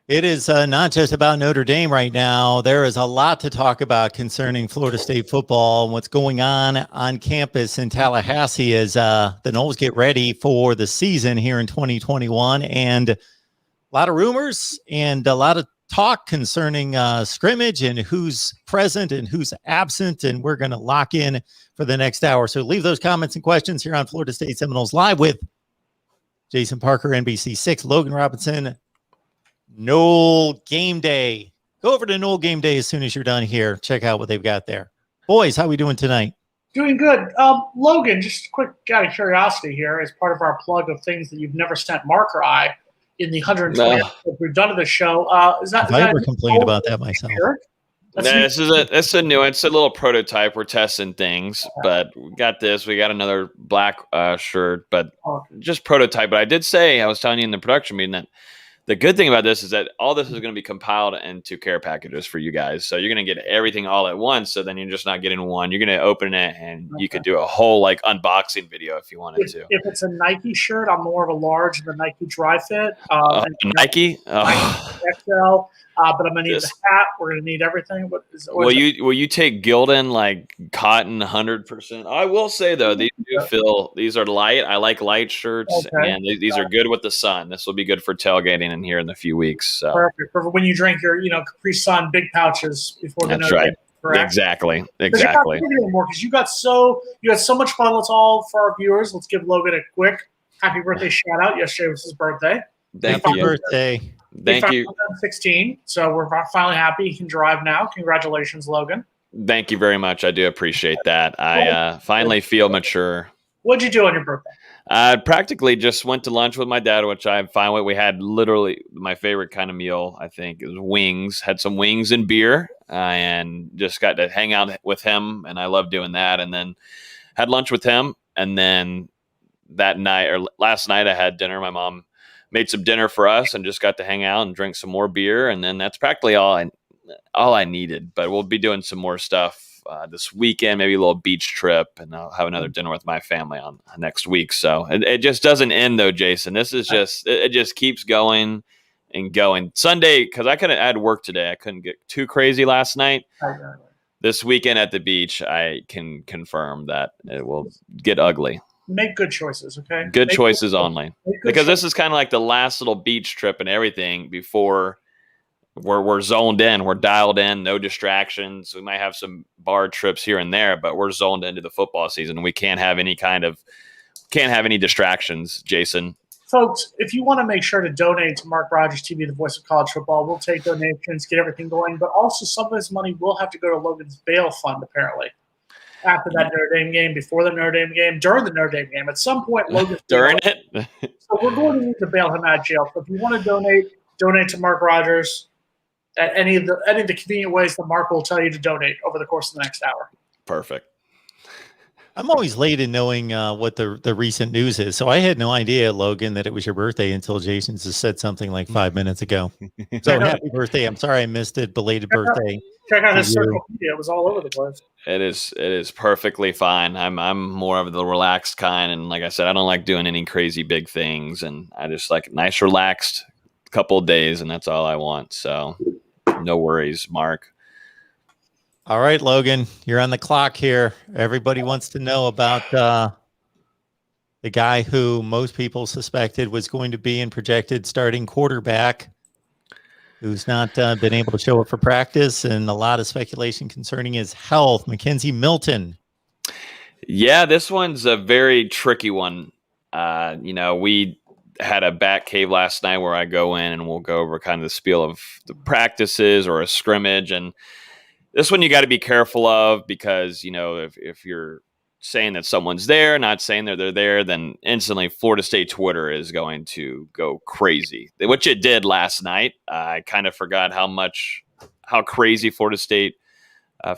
It is not just about Notre Dame right now. There is a lot to talk about concerning Florida State football and what's going on campus in Tallahassee as the Noles get ready for the season here in 2021. And a lot of rumors and a lot of talk concerning scrimmage and who's present and who's absent. And we're going to lock in for the next hour. So leave those comments and questions here on Florida State Seminoles Live with Jason Parker, NBC6, Logan Robinson, Nole Game Day. Go over to Nole Game Day as soon as you're done here. Check out what they've got there. Boys, how we doing tonight? Doing good. Logan, just a quick out of curiosity here, as part of our plug of things that you've never sent Mark or I in the 120 episodes we've done of the show. Is that I ever complained about that myself? It's a new, it's a little prototype. We're testing things, but we got this. We got another black shirt, but just prototype. But I did say, I was telling you in the production meeting that the good thing about this is that all this is going to be compiled into care packages for you guys. So you're going to get everything all at once. So then you're just not getting one. You're going to open it and you could do a whole like unboxing video if you wanted to. If it's a Nike shirt, I'm more of a large in the Nike dry fit. Nike? Nike XL. But I'm going to need the hat. We're going to need everything. Will you take Gildan like cotton 100%? I will say though, these are light. I like light shirts, and these are good with the sun. This will be good for tailgating in here in a few weeks. So. Perfect. For when you drink your, Capri Sun big pouches before the That's right. Correct? Exactly. Because you got so much fun. Let's all, for our viewers, let's give Logan a quick happy birthday shout out. Yesterday was his birthday. Happy birthday. Thank you. 16, so we're finally happy he can drive now. Congratulations, Logan. Thank you very much. I do appreciate that. I finally feel mature. What'd you do on your birthday? I practically just went to lunch with my dad, which I'm fine with. We had literally my favorite kind of meal, I think, is wings. Had some wings and beer, and just got to hang out with him, and I love doing that. And then had lunch with him, and then that night or last night I had dinner. My mom made some dinner for us and just got to hang out and drink some more beer. And then that's practically all I needed, but we'll be doing some more stuff this weekend, maybe a little beach trip, and I'll have another dinner with my family on next week. So it just doesn't end though, Jason. This is it just keeps going and going. Sunday, cause I had work today. I couldn't get too crazy last night. This weekend at the beach, I can confirm that it will get ugly. Make good choices, okay? Good choices only. Because this is kind of like the last little beach trip and everything before we're zoned in. We're dialed in, no distractions. We might have some bar trips here and there, but we're zoned into the football season. We can't have any distractions, Jason. Folks, if you want to make sure to donate to Mark Rogers TV, the voice of college football, we'll take donations, get everything going. But also some of this money will have to go to Logan's bail fund, apparently. After that Notre Dame game, before the Notre Dame game, during the Notre Dame game. At some point, Logan. During it? So we're going to need to bail him out of jail. So if you want to donate to Mark Rogers at any of the convenient ways that Mark will tell you to donate over the course of the next hour. Perfect. I'm always late in knowing what the recent news is. So I had no idea, Logan, that it was your birthday until Jason just said something like 5 minutes ago. So happy birthday. I'm sorry I missed it. Belated birthday. Check out his social media. It was all over the place. It is perfectly fine. I'm more of the relaxed kind, and like I said, I don't like doing any crazy big things, and I just like a nice relaxed couple of days, and that's all I want. So no worries, Mark. All right, Logan, you're on the clock here. Everybody wants to know about the guy who most people suspected was going to be and projected starting quarterback, who's not been able to show up for practice, and a lot of speculation concerning his health. Mackenzie Milton. Yeah, this one's a very tricky one. We had a bat cave last night where I go in and we'll go over kind of the spiel of the practices or a scrimmage. And this one you got to be careful of because, if you're saying that someone's there, not saying that they're there, then instantly Florida State Twitter is going to go crazy, which it did last night. I kind of forgot how crazy Florida State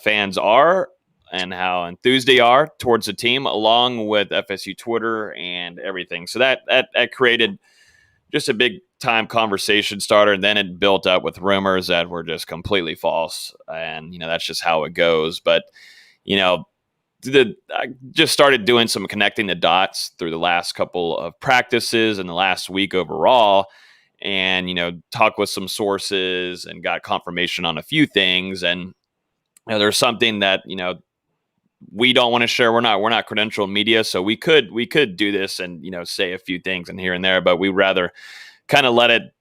fans are and how enthused they are towards the team, along with FSU Twitter and everything. So that created just a big time conversation starter, and then it built up with rumors that were just completely false, and that's just how it goes. But I just started doing some connecting the dots through the last couple of practices and the last week overall, and, talked with some sources and got confirmation on a few things. And there's something that, we don't want to share. We're not credentialed media, so we could do this and, say a few things and here and there, but we rather kind of let it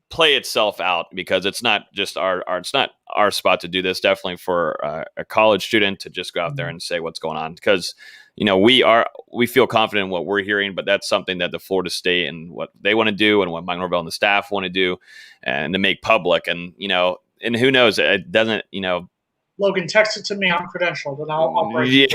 play itself out, because it's not just it's not our spot to do this. Definitely for a college student to just go out there and say what's going on, because we feel confident in what we're hearing, but that's something that the Florida State and what they want to do and what Mike Norvell and the staff want to do and to make public. And and who knows, it doesn't, Logan, text it to me. I'm credentialed, and I'll break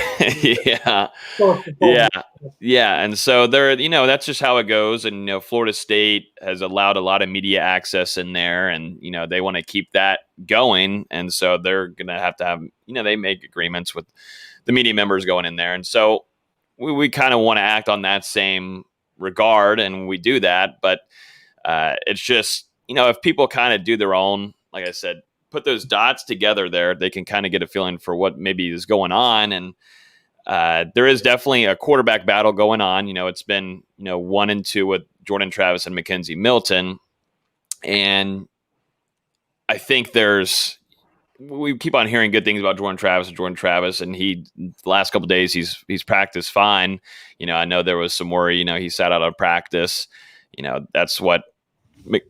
yeah. And so that's just how it goes. And Florida State has allowed a lot of media access in there, and they want to keep that going. And so they're gonna have to have they make agreements with the media members going in there. And so we kind of want to act on that same regard, and we do that. But it's just if people kind of do their own, like I said, put those dots together there, they can kind of get a feeling for what maybe is going on. And there is definitely a quarterback battle going on. It's been 1-2 with Jordan Travis and Mackenzie Milton. And I think we keep on hearing good things about Jordan Travis, and the last couple of days he's practiced fine. I know there was some worry, he sat out of practice. That's what,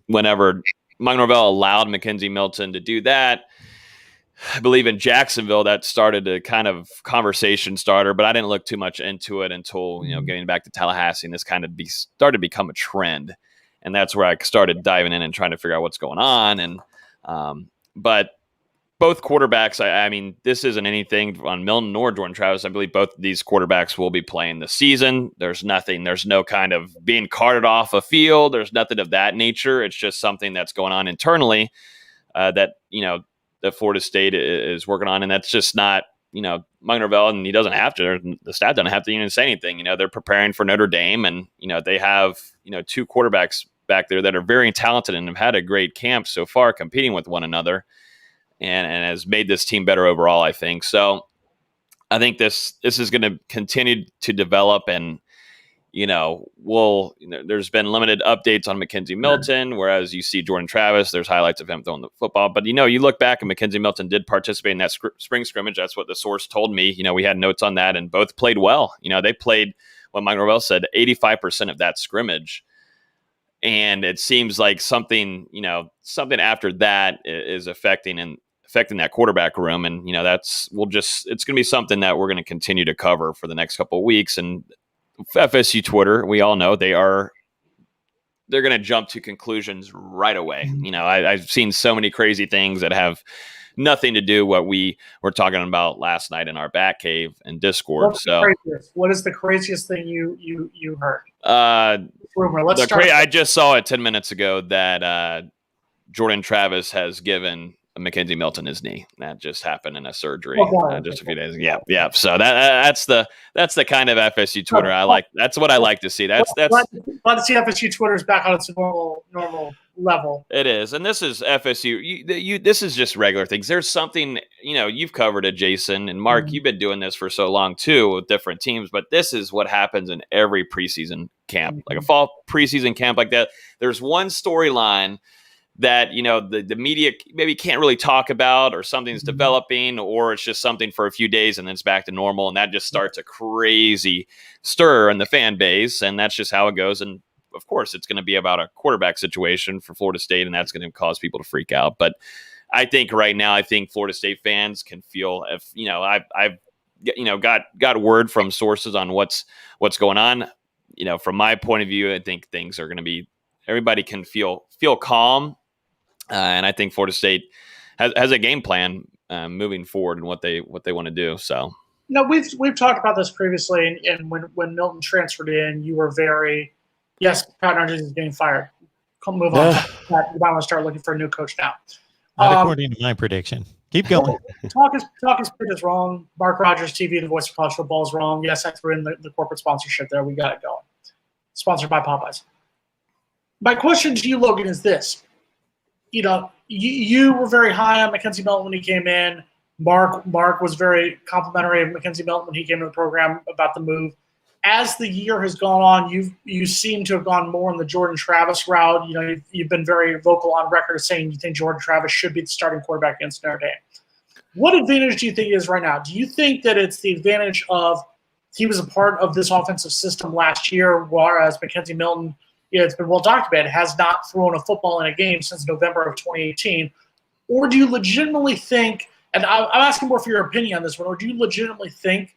whenever Mike Norvell allowed Mackenzie Milton to do that, I believe in Jacksonville, that started a kind of conversation starter, but I didn't look too much into it until, getting back to Tallahassee, and this kind of started to become a trend. And that's where I started diving in and trying to figure out what's going on. And, but both quarterbacks, I mean, this isn't anything on Milton nor Jordan Travis. I believe both of these quarterbacks will be playing this season. There's no kind of being carted off a field. There's nothing of that nature. It's just something that's going on internally that Florida State is working on. And that's just not, Mike Norvell, and he doesn't have to, the staff doesn't have to even say anything. They're preparing for Notre Dame, and, they have, two quarterbacks back there that are very talented and have had a great camp so far competing with one another. And has made this team better overall, I think. So I think this is going to continue to develop, and there's been limited updates on Mackenzie Milton, whereas you see Jordan Travis, there's highlights of him throwing the football. But you look back, and Mackenzie Milton did participate in that spring scrimmage. That's what the source told me. We had notes on that, and both played well. They played, what Mike Norvell said, 85% of that scrimmage. And it seems like something after that is affecting that quarterback room. And, it's going to be something that we're going to continue to cover for the next couple of weeks. And FSU Twitter, we all know they're going to jump to conclusions right away. I've seen so many crazy things that have nothing to do what we were talking about last night in our Bat Cave and Discord. What is the craziest thing you heard? Rumor. I just saw it 10 minutes ago that Jordan Travis has given Mackenzie Milton his knee. That just happened in a surgery just a few days ago. Yeah. So that's the kind of FSU Twitter I like. That's what I like to see. That's glad to see FSU Twitter is back on its normal level. It is, and this is FSU. This is just regular things. There's something you've covered it, Jason and Mark. You've been doing this for so long too with different teams, but this is what happens in every preseason camp, like a fall preseason camp like that. There's one storyline that the media maybe can't really talk about, or something's developing, or it's just something for a few days and then it's back to normal, and that just starts a crazy stir in the fan base, and that's just how it goes. And of course it's going to be about a quarterback situation for Florida State, and that's going to cause people to freak out. But I think right now, Florida State fans can feel, if I've got word from sources on what's going on. From my point of view, I think things are going to be, everybody can feel calm. And I think Florida State has a game plan moving forward and what they want to do. So, we've talked about this previously, and when Milton transferred in, you were yes, Pat Nugent is being fired. Move on. You might want to start looking for a new coach now. Not according to my prediction. Keep going. Talk is wrong. MarkRogersTV, the voice of college football, is wrong. Yes, I threw in the corporate sponsorship there. We got it going. Sponsored by Popeyes. My question to you, Logan, is this. You were very high on Mackenzie Milton when he came in. Mark was very complimentary of Mackenzie Milton when he came to the program about the move. as the year has gone on, you seem to have gone more on the Jordan Travis route. You've been very vocal on record saying you think Jordan Travis should be the starting quarterback against Notre Dame. What advantage do you think it is right now? Do you think that it's the advantage of he was a part of this offensive system last year, whereas Mackenzie Milton, it's been well documented, has not thrown a football in a game since November of 2018? Or do you legitimately think, and I'm asking more for your opinion on this one, or do you legitimately think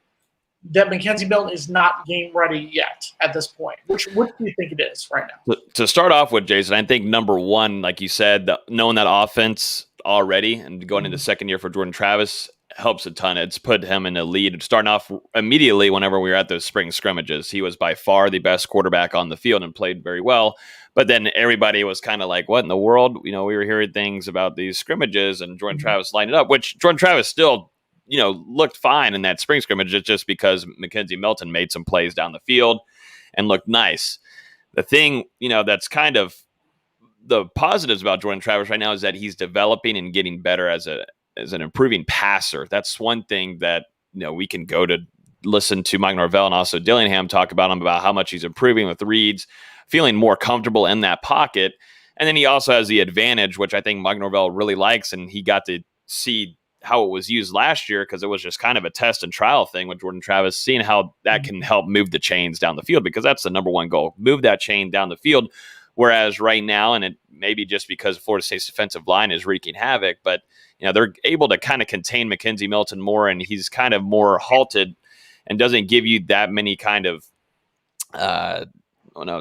that Mackenzie Milton is not game ready yet at this point? What do you think it is right now? To start off with, Jason, I think number one, like you said, knowing that offense already and going into second year for Jordan Travis helps a ton. It's put him in a lead. Starting off immediately whenever we were at those spring scrimmages, he was by far the best quarterback on the field and played very well. But then everybody was kind of like, what in the world? We were hearing things about these scrimmages and Jordan Travis lined it up, which Jordan Travis still looked fine in that spring scrimmage. It's just because Mackenzie Milton made some plays down the field and looked nice. The thing, that's kind of the positives about Jordan Travis right now is that he's developing and getting better as an improving passer. That's one thing that, we can go to listen to Mike Norvell and also Dillingham talk about him, about how much he's improving with reads, feeling more comfortable in that pocket. And then he also has the advantage, which I think Mike Norvell really likes, and he got to see how it was used last year because it was just kind of a test and trial thing with Jordan Travis, seeing how that can help move the chains down the field, because that's the number one goal, move that chain down the field. Whereas right now, and it maybe just because Florida State's defensive line is wreaking havoc, but they're able to kind of contain Mackenzie Milton more, and he's kind of more halted and doesn't give you that many kind of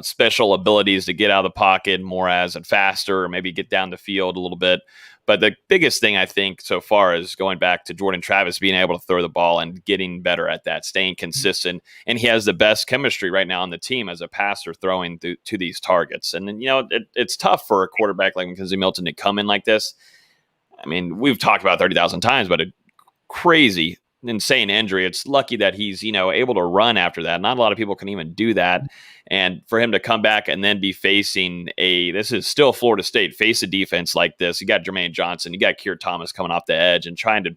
special abilities to get out of the pocket more as and faster, or maybe get down the field a little bit. But the biggest thing I think so far is going back to Jordan Travis being able to throw the ball and getting better at that, staying consistent. And he has the best chemistry right now on the team as a passer throwing to these targets. And then, it's tough for a quarterback like Mackenzie Milton to come in like this. I mean, we've talked about 30,000 times, but a crazy, insane injury. It's lucky that he's, able to run after that. Not a lot of people can even do that. And for him to come back and then be facing this is still Florida State, face a defense like this. You got Jermaine Johnson, you got Keir Thomas coming off the edge and trying to,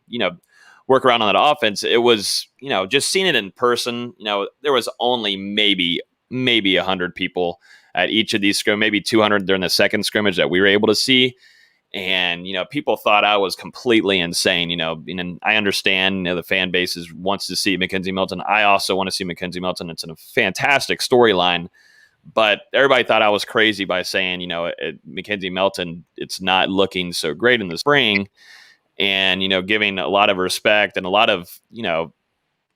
work around on that offense. It was, just seeing it in person, there was only maybe 100 people at each of these scrimmages, maybe 200 during the second scrimmage that we were able to see. And, people thought I was completely insane, and I understand, the fan base wants to see Mackenzie Milton. I also want to see Mackenzie Milton. It's a fantastic storyline, but everybody thought I was crazy by saying, Mackenzie Milton, it's not looking so great in the spring, and, giving a lot of respect and a lot of,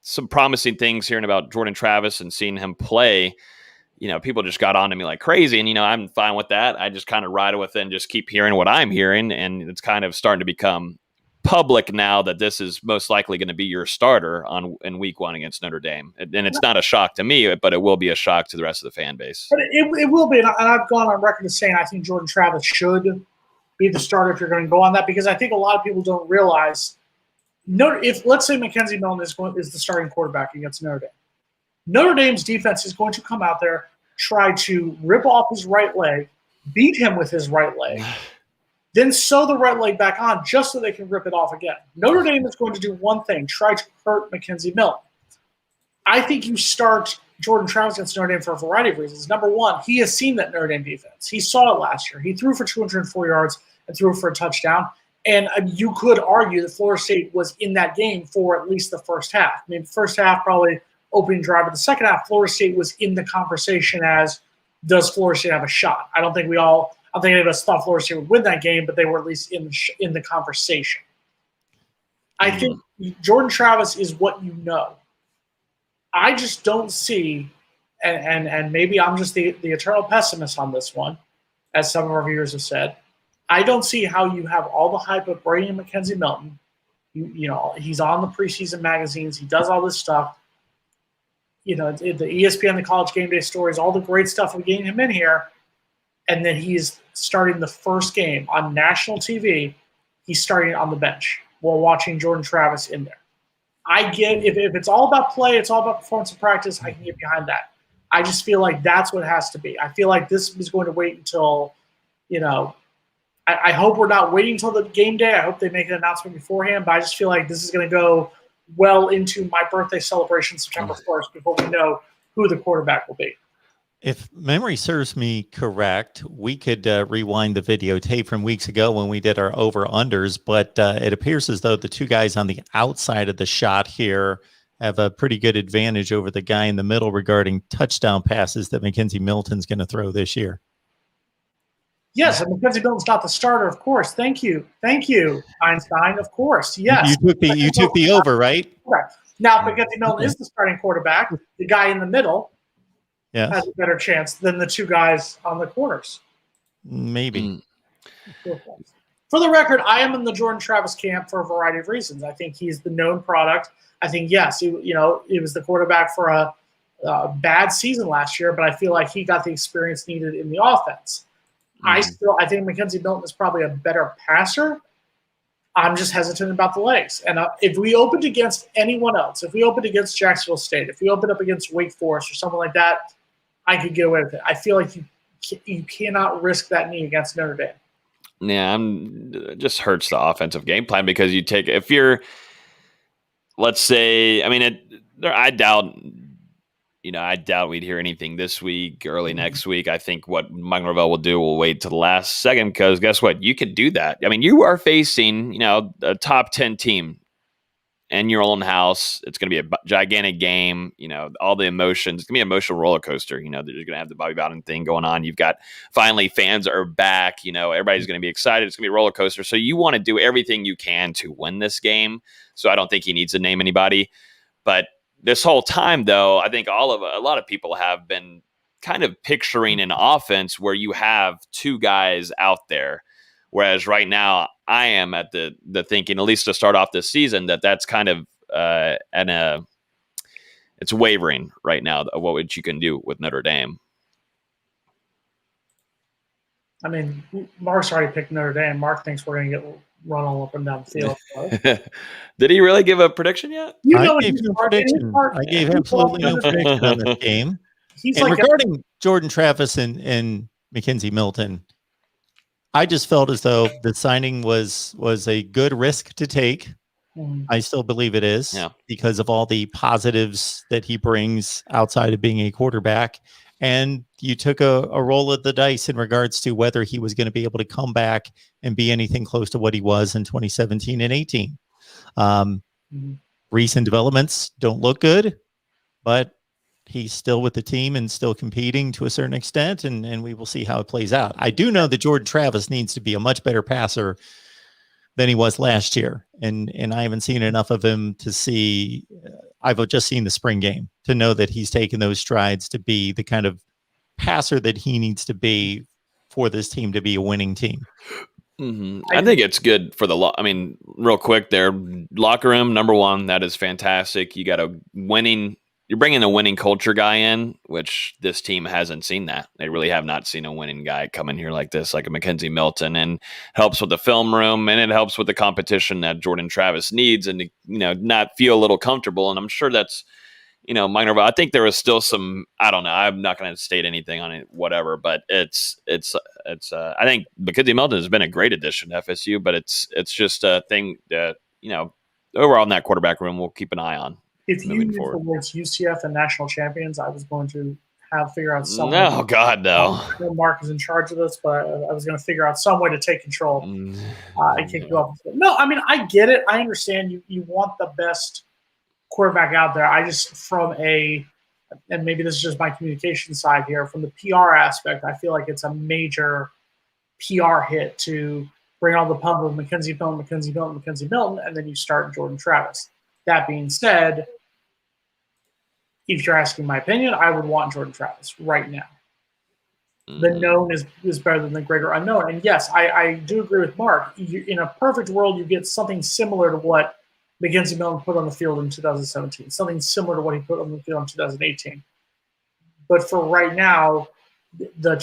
some promising things hearing about Jordan Travis and seeing him play. People just got on to me like crazy, and, I'm fine with that. I just kind of ride it with it and just keep hearing what I'm hearing. And it's kind of starting to become public now that this is most likely going to be your starter in week 1 against Notre Dame. And it's not a shock to me, but it will be a shock to the rest of the fan base. But it will be. And I've gone on record as saying I think Jordan Travis should be the starter if you're going to go on that, because I think a lot of people don't realize if let's say Mackenzie Milton is the starting quarterback against Notre Dame. Notre Dame's defense is going to come out there, try to rip off his right leg, beat him with his right leg, then sew the right leg back on just so they can rip it off again. Notre Dame is going to do one thing, try to hurt Mackenzie Milton. I think you start Jordan Travis against Notre Dame for a variety of reasons. Number one, he has seen that Notre Dame defense. He saw it last year. He threw for 204 yards and threw for a touchdown. And you could argue that Florida State was in that game for at least the first half. I mean, first half probably opening drive, but the second half, Florida State was in the conversation as, does Florida State have a shot? I don't think any of us thought Florida State would win that game, but they were at least in the conversation. I think Jordan Travis is what you know. I just don't see, and maybe I'm just the eternal pessimist on this one, as some of our viewers have said, I don't see how you have all the hype of Brady and Mackenzie Milton. He's on the preseason magazines. He does all this stuff. The ESPN, the College Game Day stories, all the great stuff of getting him in here, and then he's starting the first game on national TV. He's starting on the bench while watching Jordan Travis in there. I get if it's all about play, it's all about performance and practice, I can get behind that. I just feel like that's what it has to be. I feel like this is going to wait until, I hope we're not waiting until the game day. I hope they make an announcement beforehand, but I just feel like this is going to go well into my birthday celebration September 1st before we know who the quarterback will be. If memory serves me correct, we could rewind the videotape from weeks ago when we did our over-unders, but it appears as though the two guys on the outside of the shot here have a pretty good advantage over the guy in the middle regarding touchdown passes that McKenzie Milton's going to throw this year. Yes, and McKenzie Milton's not the starter, of course. Thank you, Einstein. Of course, yes. You took the over, right? Correct. Now, McKenzie Milton is the starting quarterback. The guy in the middle has a better chance than the two guys on the corners. Maybe. For the record, I am in the Jordan Travis camp for a variety of reasons. I think he's the known product. I think, yes, he was the quarterback for a bad season last year, but I feel like he got the experience needed in the offense. I think McKenzie Milton is probably a better passer. I'm just hesitant about the legs. And if we opened against anyone else, if we opened against Jacksonville State, if we opened up against Wake Forest or something like that, I could get away with it. I feel like you cannot risk that knee against Notre Dame. Yeah, it just hurts the offensive game plan because if you're, let's say, I doubt we'd hear anything this week, early next week. I think what Mike Norvell will do will wait to the last second because guess what? You could do that. You are facing, a top 10 team in your own house. It's going to be a gigantic game. All the emotions. It's going to be an emotional roller coaster. They're going to have the Bobby Bowden thing going on. You've got finally fans are back. Everybody's going to be excited. It's going to be a roller coaster. So you want to do everything you can to win this game. So I don't think he needs to name anybody. But this whole time, though, I think a lot of people have been kind of picturing an offense where you have two guys out there. Whereas right now, I am at the thinking, at least to start off this season, that's kind of it's wavering right now of what you can do with Notre Dame. Mark's already picked Notre Dame. Mark thinks we're going to get run all up and down the field. So. Did he really give a prediction yet? I gave no prediction. I gave absolutely no prediction on this game. Regarding Jordan Travis and McKenzie Milton, I just felt as though the signing was a good risk to take. I still believe it is because of all the positives that he brings outside of being a quarterback. And you took a roll of the dice in regards to whether he was going to be able to come back and be anything close to what he was in 2017 and 18. Recent developments don't look good, but he's still with the team and still competing to a certain extent, and we will see how it plays out. I do know that Jordan Travis needs to be a much better passer than he was last year, and I haven't seen enough of him to see. I've just seen the spring game to know that he's taken those strides to be the kind of passer that he needs to be for this team to be a winning team. I think it's good for real quick there, locker room, number one, that is fantastic. You got you're bringing a winning culture guy in, which this team hasn't seen that. They really have not seen a winning guy come in here like this, like a McKenzie Milton, and helps with the film room, and it helps with the competition that Jordan Travis needs, and not feel a little comfortable. And I'm sure that's, Mike Norvell. I think there was still some, I don't know. I'm not going to state anything on it, whatever, but it's I think McKenzie Milton has been a great addition to FSU, but it's just a thing that, overall in that quarterback room, we'll keep an eye on. If you use the words UCF and national champions, I was going to figure out some way. No, God, no. Mark is in charge of this, but I was going to figure out some way to take control. I can't go up. No, I get it. I understand you want the best quarterback out there. I just and maybe this is just my communication side here, from the PR aspect, I feel like it's a major PR hit to bring all the pump of McKenzie Milton, and then you start Jordan Travis. That being said, if you're asking my opinion, I would want Jordan Travis right now. The known is better than the greater unknown. And yes, I do agree with Mark. In a perfect world, you get something similar to what McKenzie Milton put on the field in 2017, something similar to what he put on the field in 2018. But for right now, the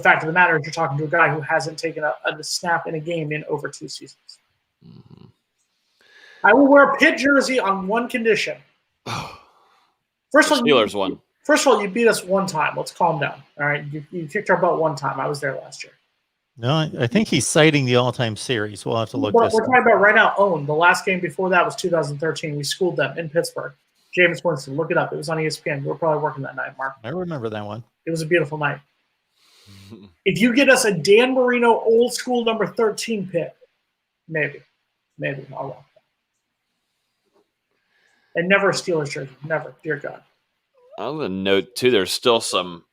fact of the matter is you're talking to a guy who hasn't taken a snap in a game in over 2 seasons. I will wear a Pitt jersey on one condition. First of all, Steelers won. First of all, you beat us one time. Let's calm down. All right, you kicked our butt one time. I was there last year. No, I think he's citing the all-time series. We'll have to look. We're talking about right now. The last game before that was 2013. We schooled them in Pittsburgh. Jameis Winston. Look it up. It was on ESPN. You were probably working that night, Mark. I remember that one. It was a beautiful night. If you get us a Dan Marino old school number 13 pick, maybe I'll walk that. And never a Steelers jersey. Never. Dear God. On the note, too, there's still some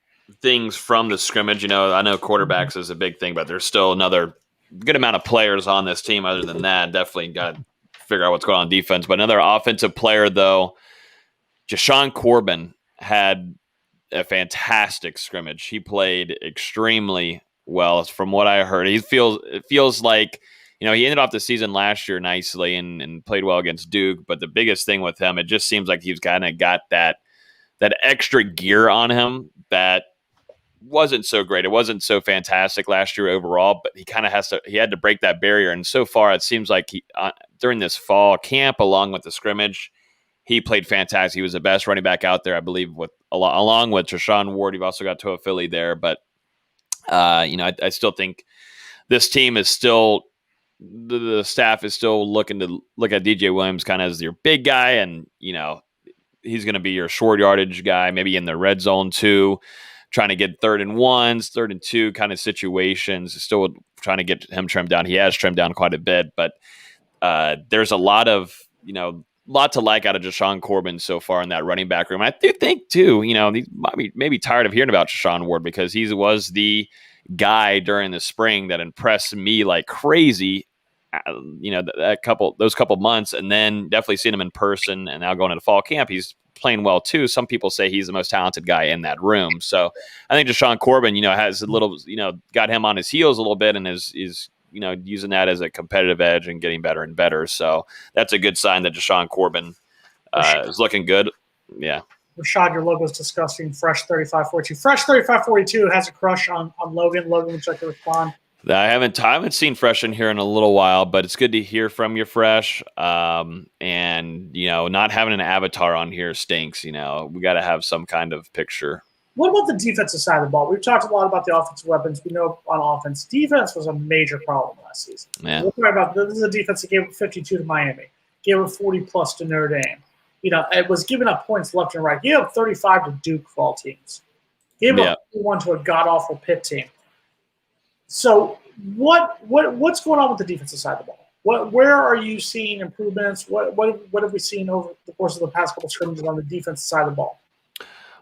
things from the scrimmage. I know quarterbacks is a big thing, but there's still another good amount of players on this team. Other than that, definitely got to figure out what's going on defense. But another offensive player, though, Jashaun Corbin had a fantastic scrimmage. He played extremely well, from what I heard. It feels like he ended off the season last year nicely and played well against Duke. But the biggest thing with him, it just seems like he's kind of got that extra gear on him that wasn't so great. It wasn't so fantastic last year overall, but he had to break that barrier. And so far, it seems like during this fall camp, along with the scrimmage, he played fantastic. He was the best running back out there, I believe, along with Treshaun Ward. You've also got Toa Philly there, but I still think this team is still the staff is still looking to look at DJ Williams kind of as your big guy, and he's going to be your short yardage guy, maybe in the red zone too, trying to get 3rd and 1s, 3rd and 2 kind of situations. Still trying to get him trimmed down. He has trimmed down quite a bit, but there's a lot to like out of Jashaun Corbin so far in that running back room. I do think too, he might be maybe tired of hearing about Treshaun Ward because he was the guy during the spring that impressed me like crazy. Those couple months, and then definitely seeing him in person, and now going into fall camp, he's playing well too. Some people say he's the most talented guy in that room. So I think Jashaun Corbin, has a little, got him on his heels a little bit, and is using that as a competitive edge and getting better and better. So that's a good sign that Jashaun Corbin is looking good. Yeah. Rashad, your logo's disgusting. Fresh 3542. Fresh 3542 has a crush on Logan. Logan, would you like to respond? I haven't seen Fresh in here in a little while, but it's good to hear from you, Fresh. And not having an avatar on here stinks. We got to have some kind of picture. What about the defensive side of the ball? We've talked a lot about the offensive weapons. We know on offense, defense was a major problem last season. Yeah. We're talking about this is a defense that gave up 52 to Miami, gave up 40 plus to Notre Dame. It was giving up points left and right. Gave up 35 to Duke for all teams. Gave up 41 to a god awful Pitt team. So what's going on with the defensive side of the ball? Where are you seeing improvements? What have we seen over the course of the past couple of scrimmages on the defensive side of the ball?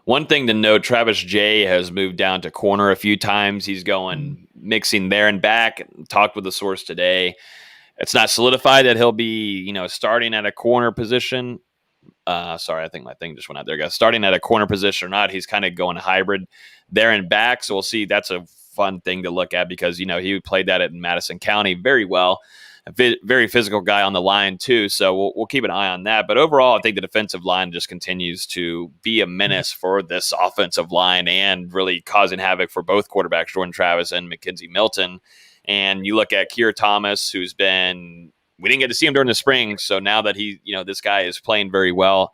One thing to note, Travis Jay has moved down to corner a few times. He's going mixing there and back. Talked with the source today. It's not solidified that he'll be, starting at a corner position. Sorry, I think my thing just went out there, guys. Starting at a corner position or not, he's kind of going hybrid there and back. So we'll see. That's a fun thing to look at because, he played that at Madison County very well. A very physical guy on the line too. So we'll keep an eye on that. But overall, I think the defensive line just continues to be a menace for this offensive line and really causing havoc for both quarterbacks, Jordan Travis and Mackenzie Milton. And you look at Keir Thomas, we didn't get to see him during the spring. So now that this guy is playing very well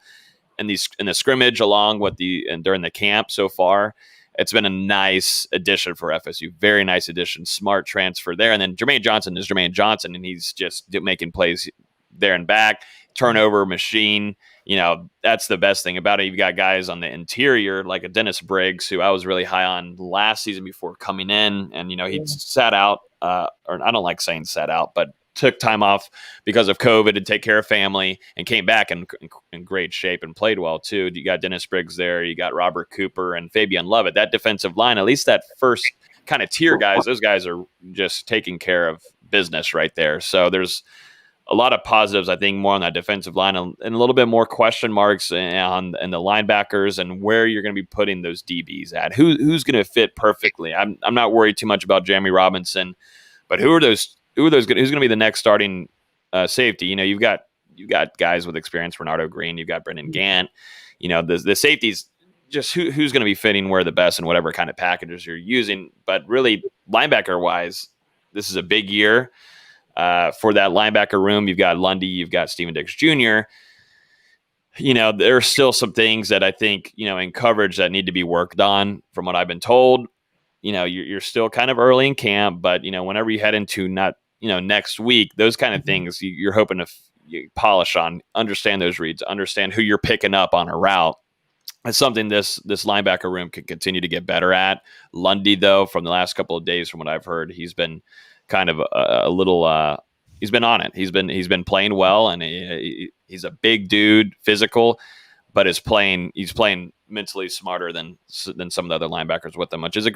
in the scrimmage along with during the camp so far, it's been a nice addition for FSU. Very nice addition. Smart transfer there. And then Jermaine Johnson is Jermaine Johnson, and he's just making plays there and back. Turnover machine. That's the best thing about it. You've got guys on the interior like a Dennis Briggs, who I was really high on last season before coming in. And, he sat out, or I don't like saying sat out, but took time off because of COVID to take care of family and came back in great shape and played well too. You got Dennis Briggs there. You got Robert Cooper and Fabian Lovett. That defensive line, at least that first kind of tier guys, those guys are just taking care of business right there. So there's a lot of positives, I think, more on that defensive line and a little bit more question marks on the linebackers and where you're going to be putting those DBs at. Who's going to fit perfectly? I'm not worried too much about Jeremy Robinson, but who's going to be the next starting safety? You've got guys with experience, Renardo Green, you've got Brendan Gant. The safeties, just who's going to be fitting where the best and whatever kind of packages you're using. But really, linebacker wise, this is a big year for that linebacker room. You've got Lundy, you've got Steven Dix Jr. There are still some things that I think, in coverage that need to be worked on from what I've been told. You're still kind of early in camp, but, whenever you head into next week, those kind of things, you're hoping to, you polish on, understand those reads, understand who you're picking up on a route. It's something this linebacker room can continue to get better at. Lundy, though, from the last couple of days, from what I've heard, he's been kind of a little. He's been on it. He's been playing well, and he's a big dude, physical, but he's playing mentally smarter than some of the other linebackers with him, which is a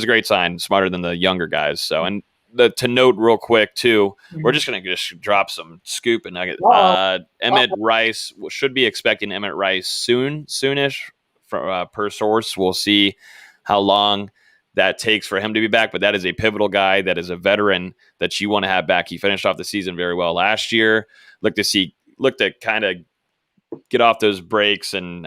great sign. Smarter than the younger guys. So, and to note real quick too, we're just going to drop some scoop and nugget. Emmett Rice should be expecting Emmett Rice soonish. Per source, we'll see how long that takes for him to be back, but that is a pivotal guy. That is a veteran that you want to have back. He finished off the season very well last year. Look to kind of get off those breaks and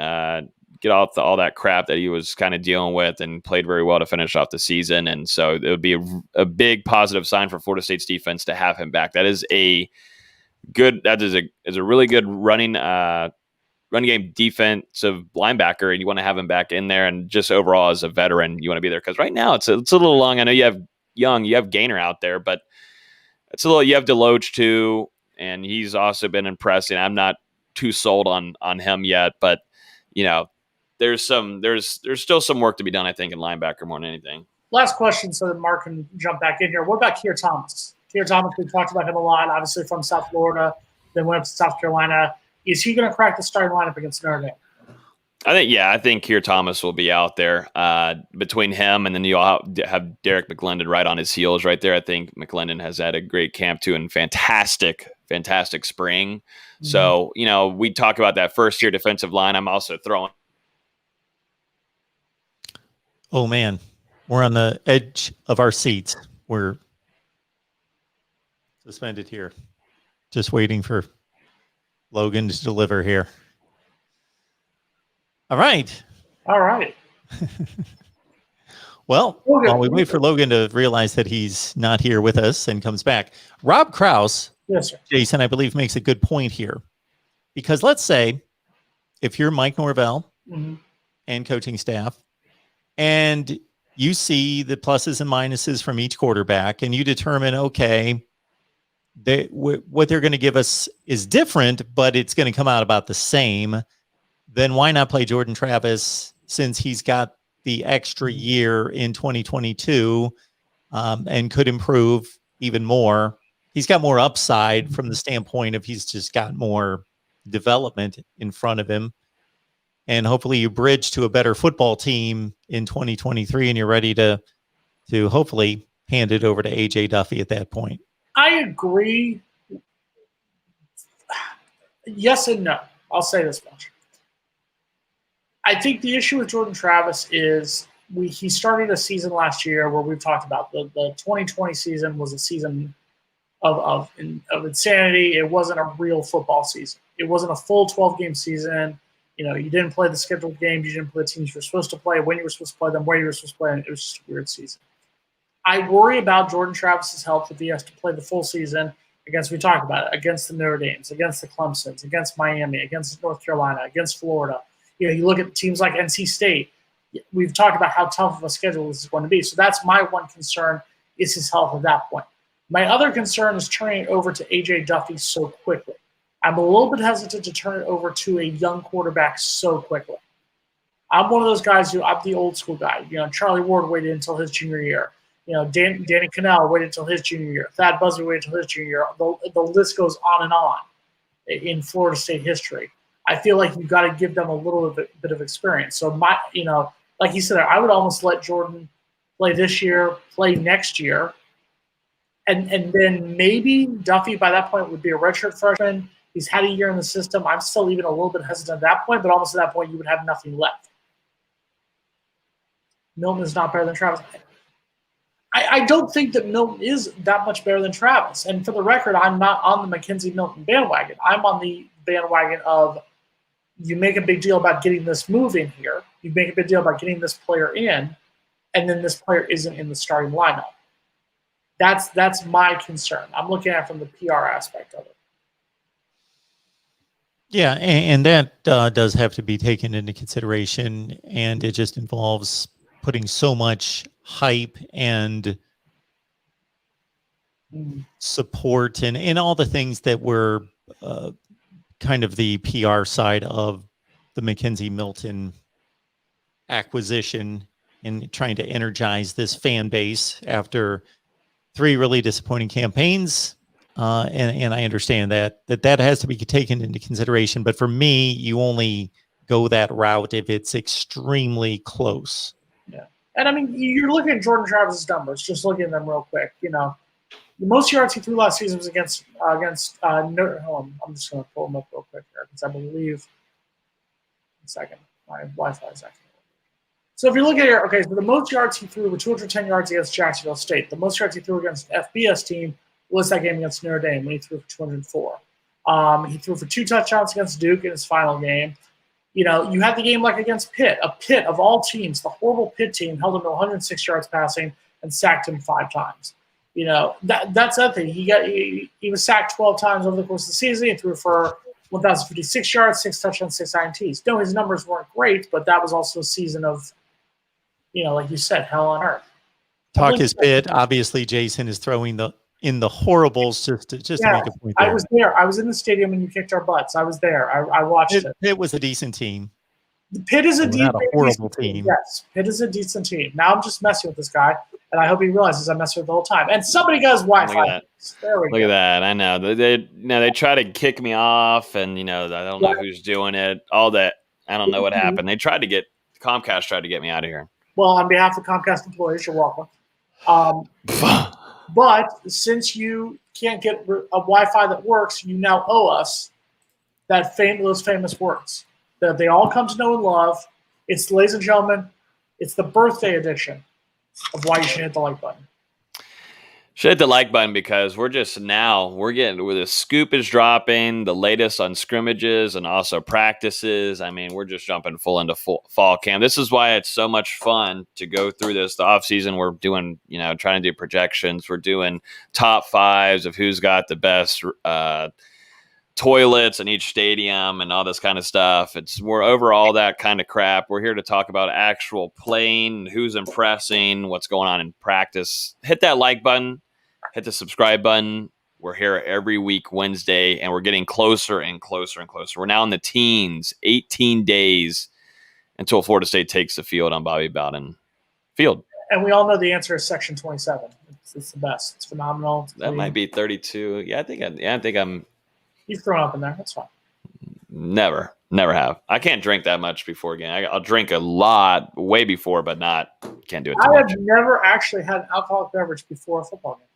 get off all that crap that he was kind of dealing with, and played very well to finish off the season. And so it would be a big positive sign for Florida State's defense to have him back. That is a really good running game defensive linebacker, and you want to have him back in there. And just overall as a veteran, you want to be there, because right now it's a little long. I know you have Gainer out there, but it's a little. You have Deloach too, and he's also been impressing. I'm not too sold on him yet, but there's still some work to be done, I think, in linebacker more than anything. Last question, so that Mark can jump back in here. What about Keir Thomas? Keir Thomas, we talked about him a lot, obviously from South Florida, then went up to South Carolina. Is he going to crack the starting lineup against Notre Dame? I think Keir Thomas will be out there between him, and then you'll have Derek McLendon right on his heels right there. I think McLendon has had a great camp too, and fantastic spring. Mm-hmm. So, we talk about that first-year defensive line. I'm also throwing. Oh, man. We're on the edge of our seats. We're suspended here. Just waiting for Logan to deliver here. All right. Well, while we wait for Logan to realize that he's not here with us and comes back, Rob Krause, yes, sir. Jason, I believe, makes a good point here. Because let's say if you're Mike Norvell and coaching staff, and you see the pluses and minuses from each quarterback, and you determine, okay, what they're going to give us is different, but it's going to come out about the same, then why not play Jordan Travis, since he's got the extra year in 2022 and could improve even more. He's got more upside from the standpoint of he's just got more development in front of him. And hopefully you bridge to a better football team in 2023, and you're ready to hopefully hand it over to AJ Duffy at that point. I agree. Yes and no. I'll say this much. I think the issue with Jordan Travis is he started a season last year where we've talked about the 2020 season was a season of insanity. It wasn't a real football season. It wasn't a full 12-game season. You didn't play the scheduled games. You didn't play the teams you were supposed to play, when you were supposed to play them, where you were supposed to play them. It was just a weird season. I worry about Jordan Travis's health if he has to play the full season against the Notre Dames, against the Clemsons, against Miami, against North Carolina, against Florida. You look at teams like NC State. We've talked about how tough of a schedule this is going to be. So that's my one concern, is his health at that point. My other concern is turning it over to AJ Duffy so quickly. I'm a little bit hesitant to turn it over to a young quarterback so quickly. I'm one of those guys I'm the old school guy. Charlie Ward waited until his junior year. Danny Cannell waited until his junior year. Thad Busby waited until his junior year. The list goes on and on in Florida State history. I feel like you've got to give them a little bit of experience. So like you said, I would almost let Jordan play this year, play next year, and then maybe Duffy by that point would be a redshirt freshman. He's had a year in the system. I'm still even a little bit hesitant at that point, but almost at that point you would have nothing left. Milton is not better than Travis. I don't think that Milton is that much better than Travis. And for the record, I'm not on the Mackenzie Milton bandwagon. I'm on the bandwagon of, you make a big deal about getting this move in here. You make a big deal about getting this player in, and then this player isn't in the starting lineup. That's my concern. I'm looking at it from the PR aspect of it. Yeah, and that does have to be taken into consideration, and it just involves putting so much hype and support and all the things that we're kind of the PR side of the Mackenzie Milton acquisition and trying to energize this fan base after 3 really disappointing campaigns. And I understand that has to be taken into consideration. But for me, you only go that route if it's extremely close. Yeah. And I mean, you're looking at Jordan Travis's numbers, just looking at them real quick. You know, the most yards he threw last season was against Notre Dame. I'm just going to pull them up real quick here because I believe. A second. My Wi-Fi is acting. So if you look at here, okay, so the most yards he threw were 210 yards against Jacksonville State. The most yards he threw against an FBS team was that game against Notre Dame when he threw for 204. He threw for 2 touchdowns against Duke in his final game. You know, you had the game like against Pitt. A Pitt of all teams, the horrible Pitt team, held him to 106 yards passing and sacked him 5 times. You know, that's the thing. He was sacked 12 times over the course of the season. He threw for 1,056 yards, 6 touchdowns, 6 INTs. No, his numbers weren't great, but that was also a season of, you know, like you said, hell on earth. Talk his bit. Obviously, Jason is throwing in the horribles just to make a point there. I was there. I was in the stadium when you kicked our butts. I was there. I watched it. Pitt was a decent team. Pitt is a horrible team. Yes, Pitt is a decent team. Now I'm just messing with this guy, and I hope he realizes I'm messing with the whole time. And somebody got his Wi-Fi. There we go. Look at that. I know. They try to kick me off, and I don't know who's doing it. All that. I don't know what happened. Comcast tried to get me out of here. Well, on behalf of Comcast employees, you're welcome. But since you can't get a Wi-Fi that works, you now owe us those famous words that they all come to know and love. It's, ladies and gentlemen, it's the birthday edition of why you should hit the like button. Should hit the like button because we're getting where the scoop is dropping, the latest on scrimmages and also practices. I mean, we're just jumping full into fall camp. This is why it's so much fun to go through this. The off season, we're doing, trying to do projections. We're doing top 5s of who's got the best toilets in each stadium and all this kind of stuff. We're over all that kind of crap. We're here to talk about actual playing, who's impressing, what's going on in practice. Hit that like button, hit the subscribe button. We're here every week Wednesday, and we're getting closer and closer and closer. We're now in the teens, 18 days until Florida State takes the field on Bobby Bowden Field. And we all know the answer is Section 27. It's the best. It's phenomenal. That might be 32. Yeah, I think I'm. You've thrown up in there. That's fine. Never have. I can't drink that much before a game. I'll drink a lot way before, but can't do it too much. I have never actually had an alcoholic beverage before a football game.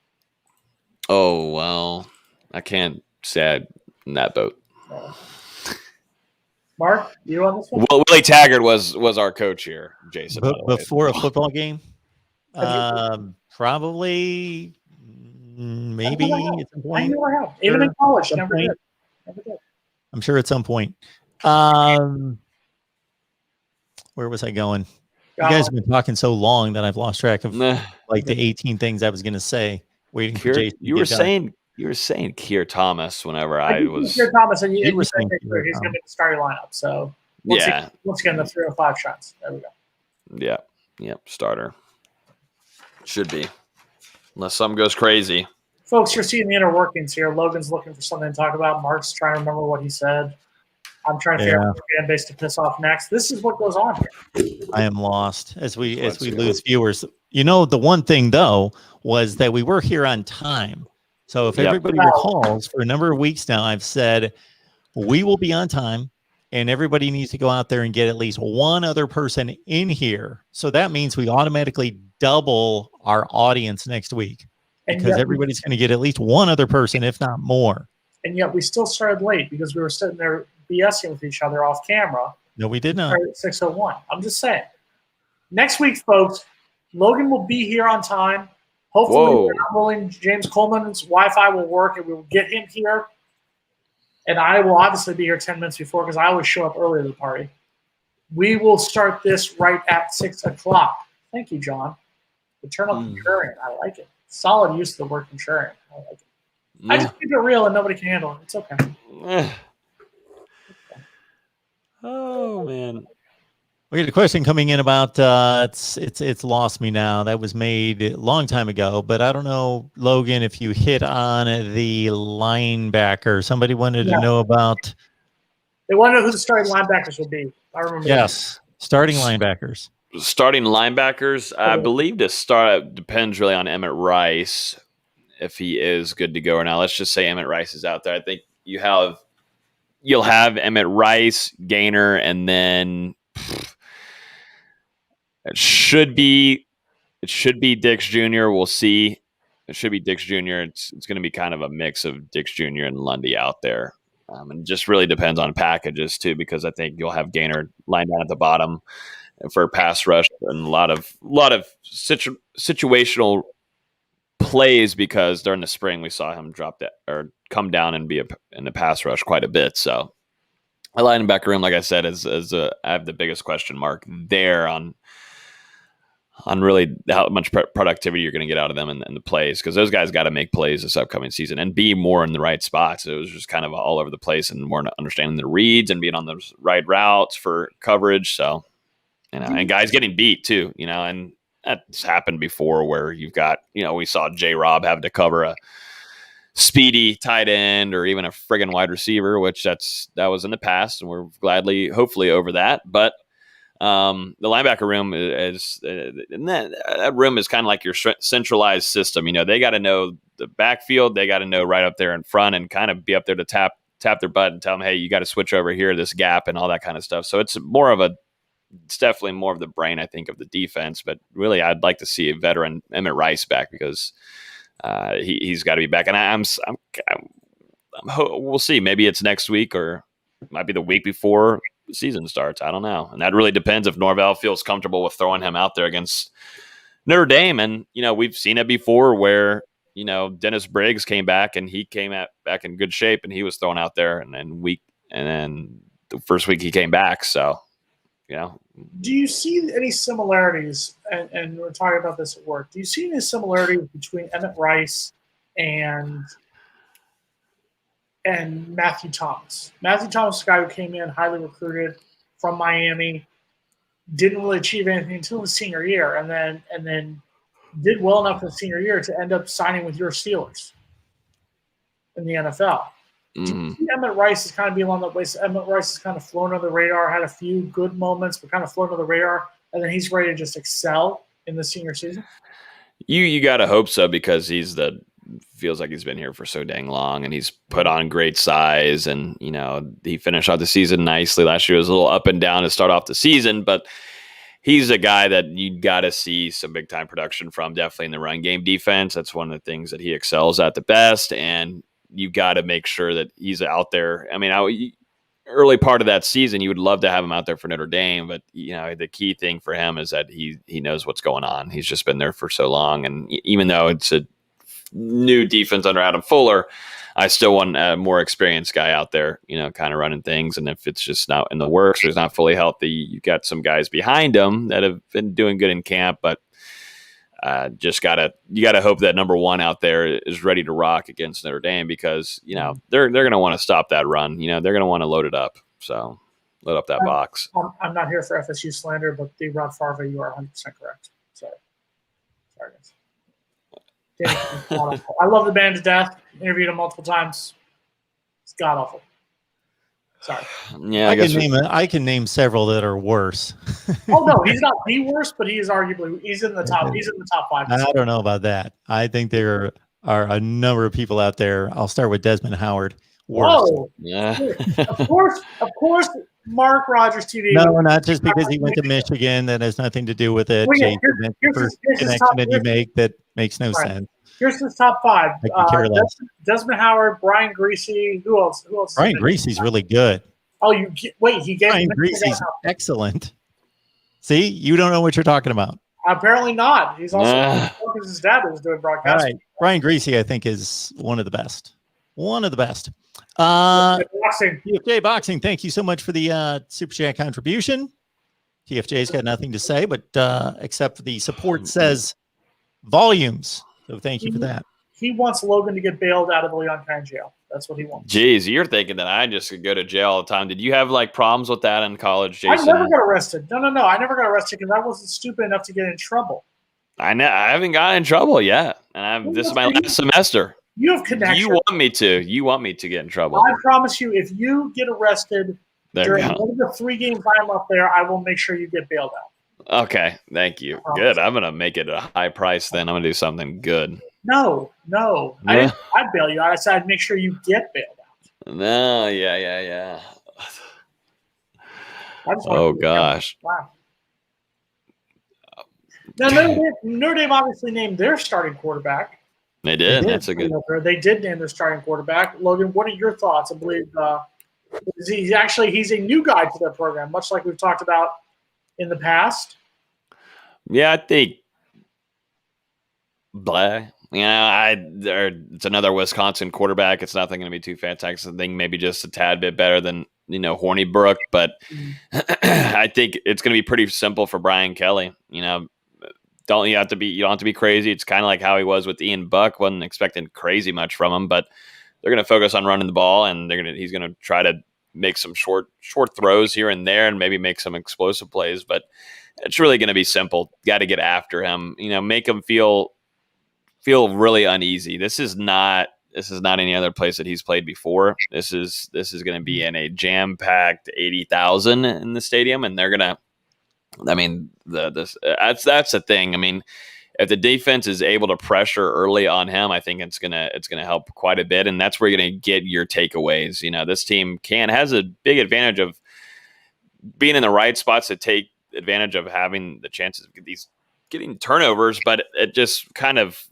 Oh, well, I can't say I'm in that boat. No. Mark, you on this one? Well, Willie Taggart was our coach here, Jason. Before a football game? Probably, maybe at some point. I never have. Even in college, never did. I'm sure at some point. Where was I going? You guys have been talking so long that I've lost track of the 18 things I was going to say. Waiting for Jason. You were saying Keir Thomas whenever I was. Keir Thomas, and you were saying he's going to be the starting lineup. So once again, the 305 shots. There we go. Yep, starter should be, unless something goes crazy. Folks, you're seeing the inner workings here. Logan's looking for something to talk about. Mark's trying to remember what he said. I'm trying to figure out the fan base to piss off next. This is what goes on here. I am lost as we lose viewers. The one thing though was that we were here on time. So if everybody recalls, for a number of weeks now, I've said we will be on time, and everybody needs to go out there and get at least one other person in here. So that means we automatically double our audience next week. Because everybody's going to get at least one other person, if not more. And yet we still started late because we were sitting there BSing with each other off camera. No, we did not. At 6:01. I'm just saying. Next week, folks, Logan will be here on time. Hopefully, James Coleman's Wi-Fi will work, and we will get him here. And I will obviously be here 10 minutes before because I always show up early to the party. We will start this right at 6 o'clock. Thank you, John. Eternal contrarian. I like it. Solid use of the word contrarian. I like it. I just keep it real and nobody can handle it. It's okay. Oh, man. We had a question coming in about it's lost me now. That was made a long time ago, but I don't know, Logan, if you hit on the linebacker. Somebody wanted to know about. They want to know who the starting linebackers will be. I remember. Yes, starting linebackers. Starting linebackers, I believe to start depends really on Emmett Rice if he is good to go or not. Let's just say Emmett Rice is out there. I think you'll have Emmett Rice, Gaynor, and then it should be Dix Jr. We'll see. It should be Dix Jr. It's going to be kind of a mix of Dix Jr. and Lundy out there. And just really depends on packages too, because I think you'll have Gaynor lined down at the bottom for pass rush and a lot of situational plays, because during the spring we saw him drop that or come down and be in the pass rush quite a bit. So a linebacker room, like I said, I have the biggest question mark there on really how much productivity you're going to get out of them and the plays, because those guys got to make plays this upcoming season and be more in the right spots. It was just kind of all over the place and more understanding the reads and being on those right routes for coverage. So, and guys getting beat too, and that's happened before where you've got, we saw J-Rob have to cover a speedy tight end or even a friggin' wide receiver, which that was in the past, and we're hopefully over that. But the linebacker room is that room is kind of like your centralized system. They got to know the backfield. They got to know right up there in front and kind of be up there to tap their butt and tell them, hey, you got to switch over here, this gap and all that kind of stuff. So it's definitely more of the brain, I think, of the defense. But really, I'd like to see a veteran Emmett Rice back, because he's got to be back. And we'll see. Maybe it's next week or it might be the week before the season starts. I don't know. And that really depends if Norvell feels comfortable with throwing him out there against Notre Dame. And, we've seen it before where, Dennis Briggs came back and he came back in good shape and he was thrown out there and then the first week he came back. So, Do you see any similarities, and we're talking about this at work, do you see any similarities between Emmett Rice and Matthew Thomas? Matthew Thomas is a guy who came in highly recruited from Miami, didn't really achieve anything until his senior year, and then did well enough in his senior year to end up signing with your Steelers in the NFL. Do you see Emmett Rice is kind of being along that way? So Emmett Rice has kind of flown under the radar, had a few good moments, but kind of flown under the radar, and then he's ready to just excel in the senior season? You got to hope so, because feels like he's been here for so dang long and he's put on great size, and he finished out the season nicely. Last year was a little up and down to start off the season, but he's a guy that you got to see some big time production from, definitely in the run game defense. That's one of the things that he excels at the best, and you got to make sure that he's out there. I mean, early part of that season, you would love to have him out there for Notre Dame, but the key thing for him is that he knows what's going on. He's just been there for so long, and even though it's a new defense under Adam Fuller, I still want a more experienced guy out there, kind of running things. And if it's just not in the works or he's not fully healthy, you've got some guys behind him that have been doing good in camp, but you gotta hope that number one out there is ready to rock against Notre Dame, because they're gonna want to stop that run. They're gonna want to load it up. So load up that box. I'm not here for FSU slander, but the Rod Favre, you are 100% correct. Sorry guys. I love the band to death. Interviewed him multiple times. It's god awful. Sorry. Yeah, I can name several that are worse. Oh no, he's not the worst, but he's arguably in the top. He's in the top 5. I don't know about that. I think there are a number of people out there. I'll start with Desmond Howard. Worse. Whoa. Yeah. Of course, MarkRogersTV. No, not just because he went to Michigan. That has nothing to do with it. Well, yeah, here's connection that you make that makes no sense. Here's his top 5. Desmond Howard, Brian Greasy. Who else? Brian Greasy's really good. Oh, he gave Brian Greasy's excellent. See, you don't know what you're talking about. Apparently not. He's also because his dad was doing broadcasting. Right. Brian Greasy, I think, is one of the best. TFJ Boxing, thank you so much for the Super Chat contribution. TFJ's got nothing to say, but except for the support says volumes. So thank you for that. He wants Logan to get bailed out of the Leon County jail. That's what he wants. Jeez, you're thinking that I just could go to jail all the time. Did you have like problems with that in college, I Jason? never got arrested. No. I never got arrested because I wasn't stupid enough to get in trouble. I haven't gotten in trouble yet, and this is my last semester. You have connections. You want me to? You want me to get in trouble? I promise you, if you get arrested during one of the 3 games I'm up there, I will make sure you get bailed out. Okay, thank you. Good. I'm gonna make it a high price. Then I'm gonna do something good. No. I'd bail you out. I said I'd make sure you get bailed out. No, yeah. Oh gosh. Wow. Now, Notre Dame obviously named their starting quarterback. They did. That's a good. They did name their starting quarterback. Logan, what are your thoughts? I believe he's a new guy to their program, much like we've talked about in the past. Yeah, I think. It's another Wisconsin quarterback. It's nothing going to be too fantastic. I think maybe just a tad bit better than Hornibrook, but I think it's going to be pretty simple for Brian Kelly. You don't have to be crazy. It's kind of like how he was with Ian Buck. Wasn't expecting crazy much from him, but they're going to focus on running the ball, and he's going to try to make some short throws here and there, and maybe make some explosive plays. But it's really going to be simple. Got to get after him. Make him feel really uneasy. This is not any other place that he's played before. This is going to be in a jam-packed 80,000 in the stadium, and they're gonna. I mean, that's the thing. I mean, if the defense is able to pressure early on him, I think it's gonna help quite a bit, and that's where you're gonna get your takeaways. This team has a big advantage of being in the right spots to take advantage of having the chances of getting turnovers, but it just kind of.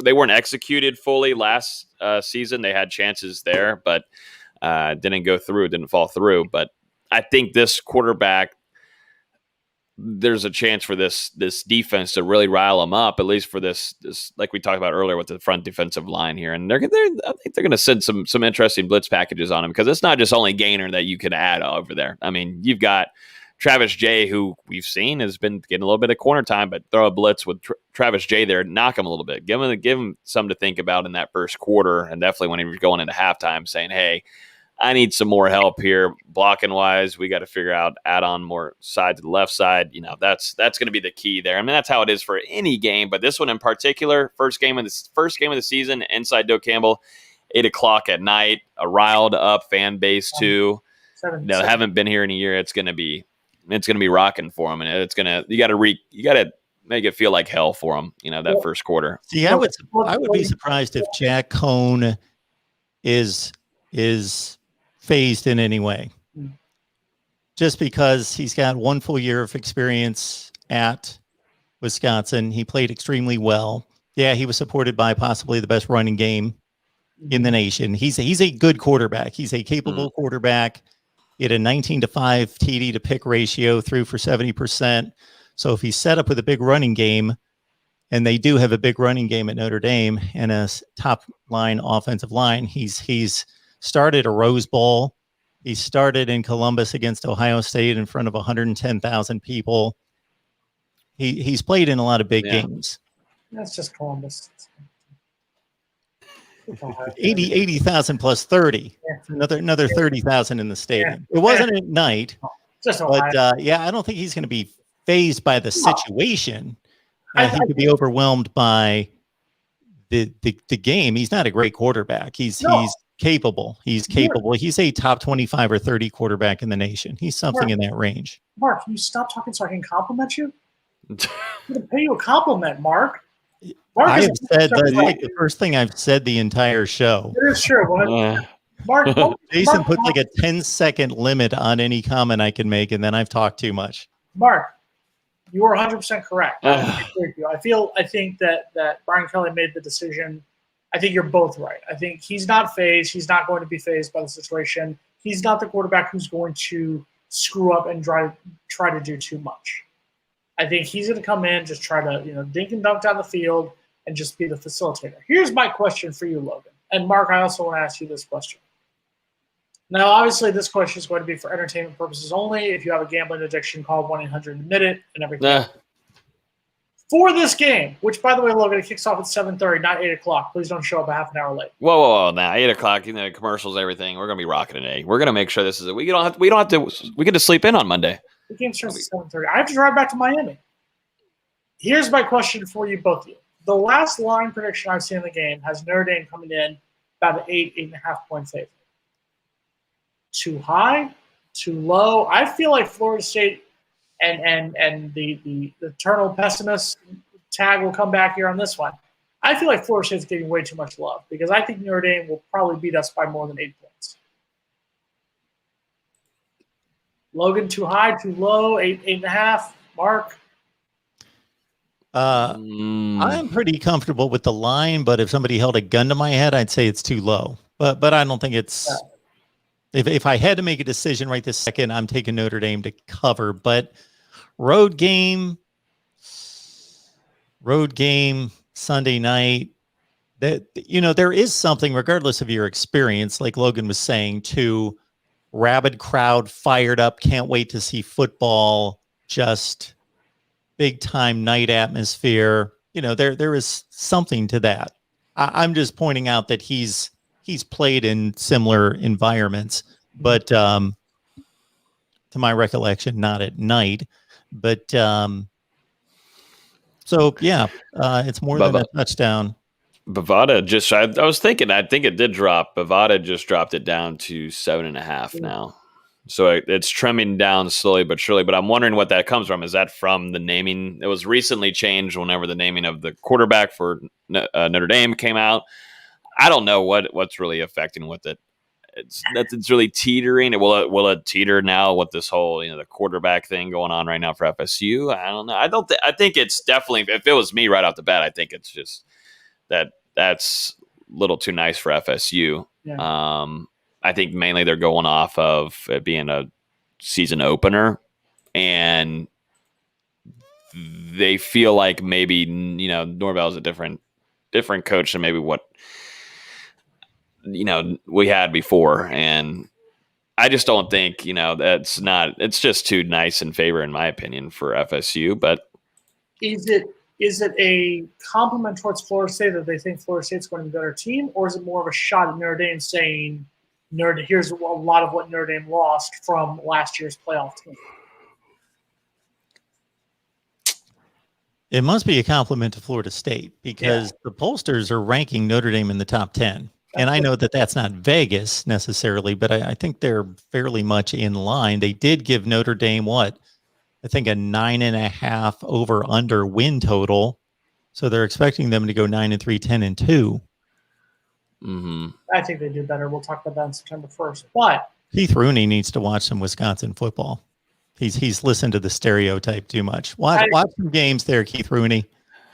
They weren't executed fully last season. They had chances there, but didn't fall through. But I think this quarterback, there's a chance for this defense to really rile them up, at least for this like we talked about earlier with the front defensive line here. And I think they're going to send some interesting blitz packages on them, because it's not just only Gainer that you can add over there. I mean, you've got Travis J, who we've seen has been getting a little bit of corner time, but throw a blitz with Travis J there, knock him a little bit, give him something to think about in that first quarter, and definitely when he was going into halftime, saying, "Hey, I need some more help here, blocking wise. We got to figure out add on more side to the left side." That's going to be the key there. I mean, that's how it is for any game, but this one in particular, first game of the season, inside Doak Campbell, 8:00 at night, a riled up fan base too. Haven't been here in a year. It's going to be rocking for them, and you got to make it feel like hell for them. That first quarter. See, I would be surprised if Jack Cohn is phased in any way, just because he's got 1 full year of experience at Wisconsin. He played extremely well. Yeah, he was supported by possibly the best running game in the nation. He's a good quarterback. He's a capable quarterback. He had a 19-5 TD to pick ratio, threw for 70%. So if he's set up with a big running game, and they do have a big running game at Notre Dame and a top line offensive line, he's started a Rose Bowl. He started in Columbus against Ohio State in front of 110,000 people. He's played in a lot of big games. That's just Columbus. 80,000 plus 30. Another 30,000 in the stadium. It wasn't at night, but I don't think he's going to be fazed by the situation. I think he'd be overwhelmed by the game. He's not a great quarterback. He's capable. He's capable. He's a top 25 or 30 quarterback in the nation. He's something in that range. Mark, can you stop talking so I can compliment you? I'm going to pay you a compliment, Mark. I have said the first thing I've said the entire show. It is true. Mark, Jason puts like a 10-second limit on any comment I can make, and then I've talked too much. Mark, you are 100% correct. I think that Brian Kelly made the decision. I think you're both right. I think he's not phased. He's not going to be phased by the situation. He's not the quarterback who's going to screw up and try to do too much. I think he's going to come in, just try to, dink and dunk down the field and just be the facilitator. Here's my question for you, Logan. And Mark, I also want to ask you this question. Now, obviously, this question is going to be for entertainment purposes only. If you have a gambling addiction, call 1-800-ADMIT-IT and everything. For this game, which, by the way, Logan, it kicks off at 7:30, not 8 o'clock. Please don't show up a half an hour late. Whoa! Now 8 o'clock, commercials, everything. We're gonna be rocking today. We're gonna make sure this is. We don't have to. We get to sleep in on Monday. The game starts at 7:30. I have to drive back to Miami. Here's my question for you both of you. The last line prediction I've seen in the game has Notre Dame coming in about an 8.5 point favorite. Too high, too low. I feel like Florida State and the eternal pessimist tag will come back here on this one. I feel like Florida State's getting way too much love because I think Notre Dame will probably beat us by more than 8 points. Logan, too high, too low, 8.5. Mark? I'm pretty comfortable with the line, but if somebody held a gun to my head, I'd say it's too low. But I don't think it's if I had to make a decision right this second, I'm taking Notre Dame to cover. But road game Sunday night, that there is something, regardless of your experience, like Logan was saying, to rabid crowd, fired up, can't wait to see football, just big time night atmosphere. There is something to that. I'm just pointing out that he's played in similar environments, but to my recollection, not at night. But it's more than a touchdown. Bovada just, I was thinking, I think it did drop. Bovada just dropped it down to 7.5 now. So it's trending down slowly but surely. But I'm wondering what that comes from. Is that from the naming? It was recently changed whenever the naming of the quarterback for Notre Dame came out. I don't know what's really affecting with it. It's really teetering. Will it teeter now with this whole the quarterback thing going on right now for FSU? I don't know. I think it's definitely, if it was me right off the bat, I think it's just that's a little too nice for FSU. Yeah. I think mainly they're going off of it being a season opener, and they feel like maybe Norvell's a different coach than maybe what we had before, and I just don't think it's just too nice in favor, in my opinion, for FSU. But is it a compliment towards Florida State that they think Florida State's going to be a better team, or is it more of a shot at Notre Dame saying here's a lot of what Notre Dame lost from last year's playoff team? It must be a compliment to Florida State because the pollsters are ranking Notre Dame in the top 10. And I know that that's not Vegas necessarily, but I think they're fairly much in line. They did give Notre Dame I think a 9.5 over under win total. So they're expecting them to go 9-3, 10-2. Mm-hmm. I think they do better. We'll talk about that on September 1st. But Keith Rooney needs to watch some Wisconsin football. He's listened to the stereotype too much. Watch some games there, Keith Rooney.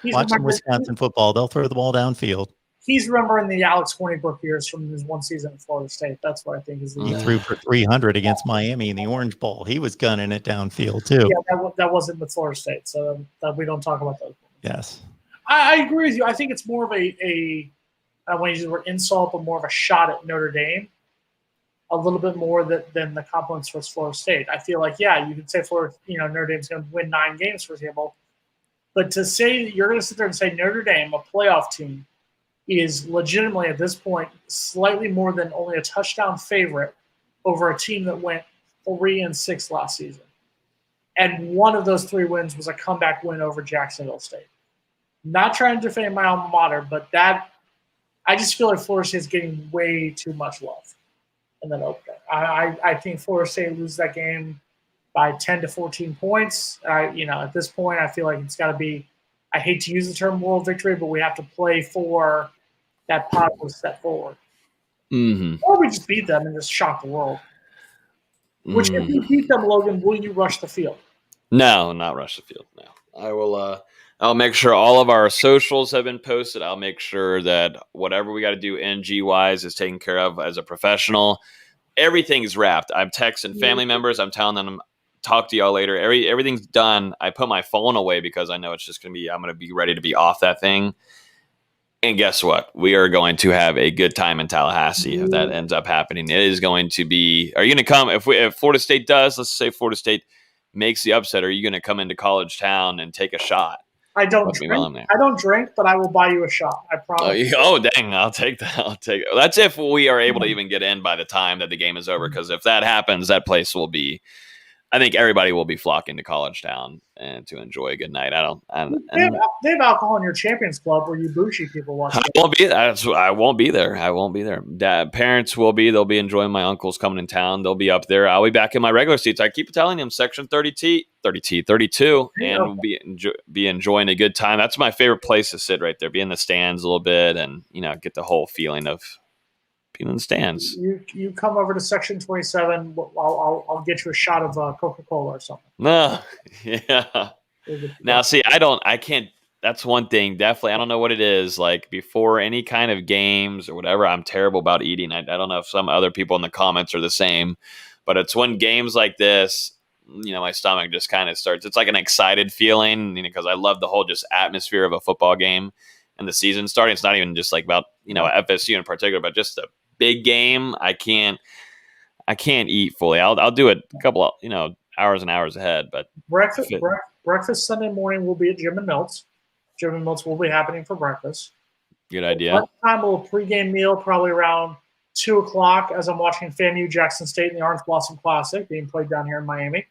Watch some Wisconsin football. They'll throw the ball downfield. He's remembering the Alex Hornibrook years from his one season at Florida State. That's what I think is. He threw for 300 against Miami in the Orange Bowl. He was gunning it downfield too. Yeah, that wasn't with Florida State, so that we don't talk about those. Yes, I agree with you. I think it's more of I don't want to use the word insult, but more of a shot at Notre Dame, a little bit more than the compliments towards Florida State. I feel like, you could say Notre Dame's going to win 9 games, for example, but to say you're going to sit there and say Notre Dame, a playoff team, is legitimately at this point slightly more than only a touchdown favorite over a team that went 3-6 last season. And one of those 3 wins was a comeback win over Jacksonville State. Not trying to defend my alma mater, but I just feel like Florida State is getting way too much love in that opener. I think Florida State loses that game by 10 to 14 points. At this point, I feel like it's got to be, I hate to use the term moral victory, but we have to play for that positive step forward. Mm-hmm. Or we just beat them and just shock the world. Which, if you beat them, Logan, will you rush the field? No, not rush the field. No, I will. I'll make sure all of our socials have been posted. I'll make sure that whatever we got to do NG wise is taken care of as a professional. Everything's wrapped. I'm texting family members. I'm telling them, talk to y'all later. Everything's done. I put my phone away because I know it's just I'm going to be ready to be off that thing. And guess what? We are going to have a good time in Tallahassee if that ends up happening. It is going to be. Are you going to come if Florida State does? Let's say Florida State makes the upset. Are you going to come into College Town and take a shot? I don't Put me while I'm drink. there. I don't drink, but I will buy you a shot. I promise. Oh, dang! I'll take that. I'll take it. That's if we are able to even get in by the time that the game is over. Because if that happens, that place will be. I think everybody will be flocking to College Town and to enjoy a good night. They have alcohol in your Champions Club where you bougie people watch. I won't be. I won't be there. I won't be there. Parents will be. They'll be enjoying my uncles coming in town. They'll be up there. I'll be back in my regular seats. I keep telling them section 32, and we'll be enjoying a good time. That's my favorite place to sit right there. Be in the stands a little bit, and get the whole feeling of being in the stands. You come over to section 27. I'll get you a shot of Coca-Cola or something. No, yeah. Now, see, I can't. That's one thing. Definitely, I don't know what it is. Like before any kind of games or whatever, I'm terrible about eating. I don't know if some other people in the comments are the same, but it's when games like this, my stomach just kind of starts. It's like an excited feeling, because I love the whole just atmosphere of a football game and the season starting. It's not even just like about FSU in particular, but just a big game. I can't eat fully. I'll do it a couple of hours and hours ahead. But breakfast Sunday morning will be at Jim and Milt's. Jim and Milt's will be happening for breakfast. Good idea. Lunchtime, a little pregame meal, probably around 2:00 as I'm watching FAMU Jackson State in the Orange Blossom Classic being played down here in Miami.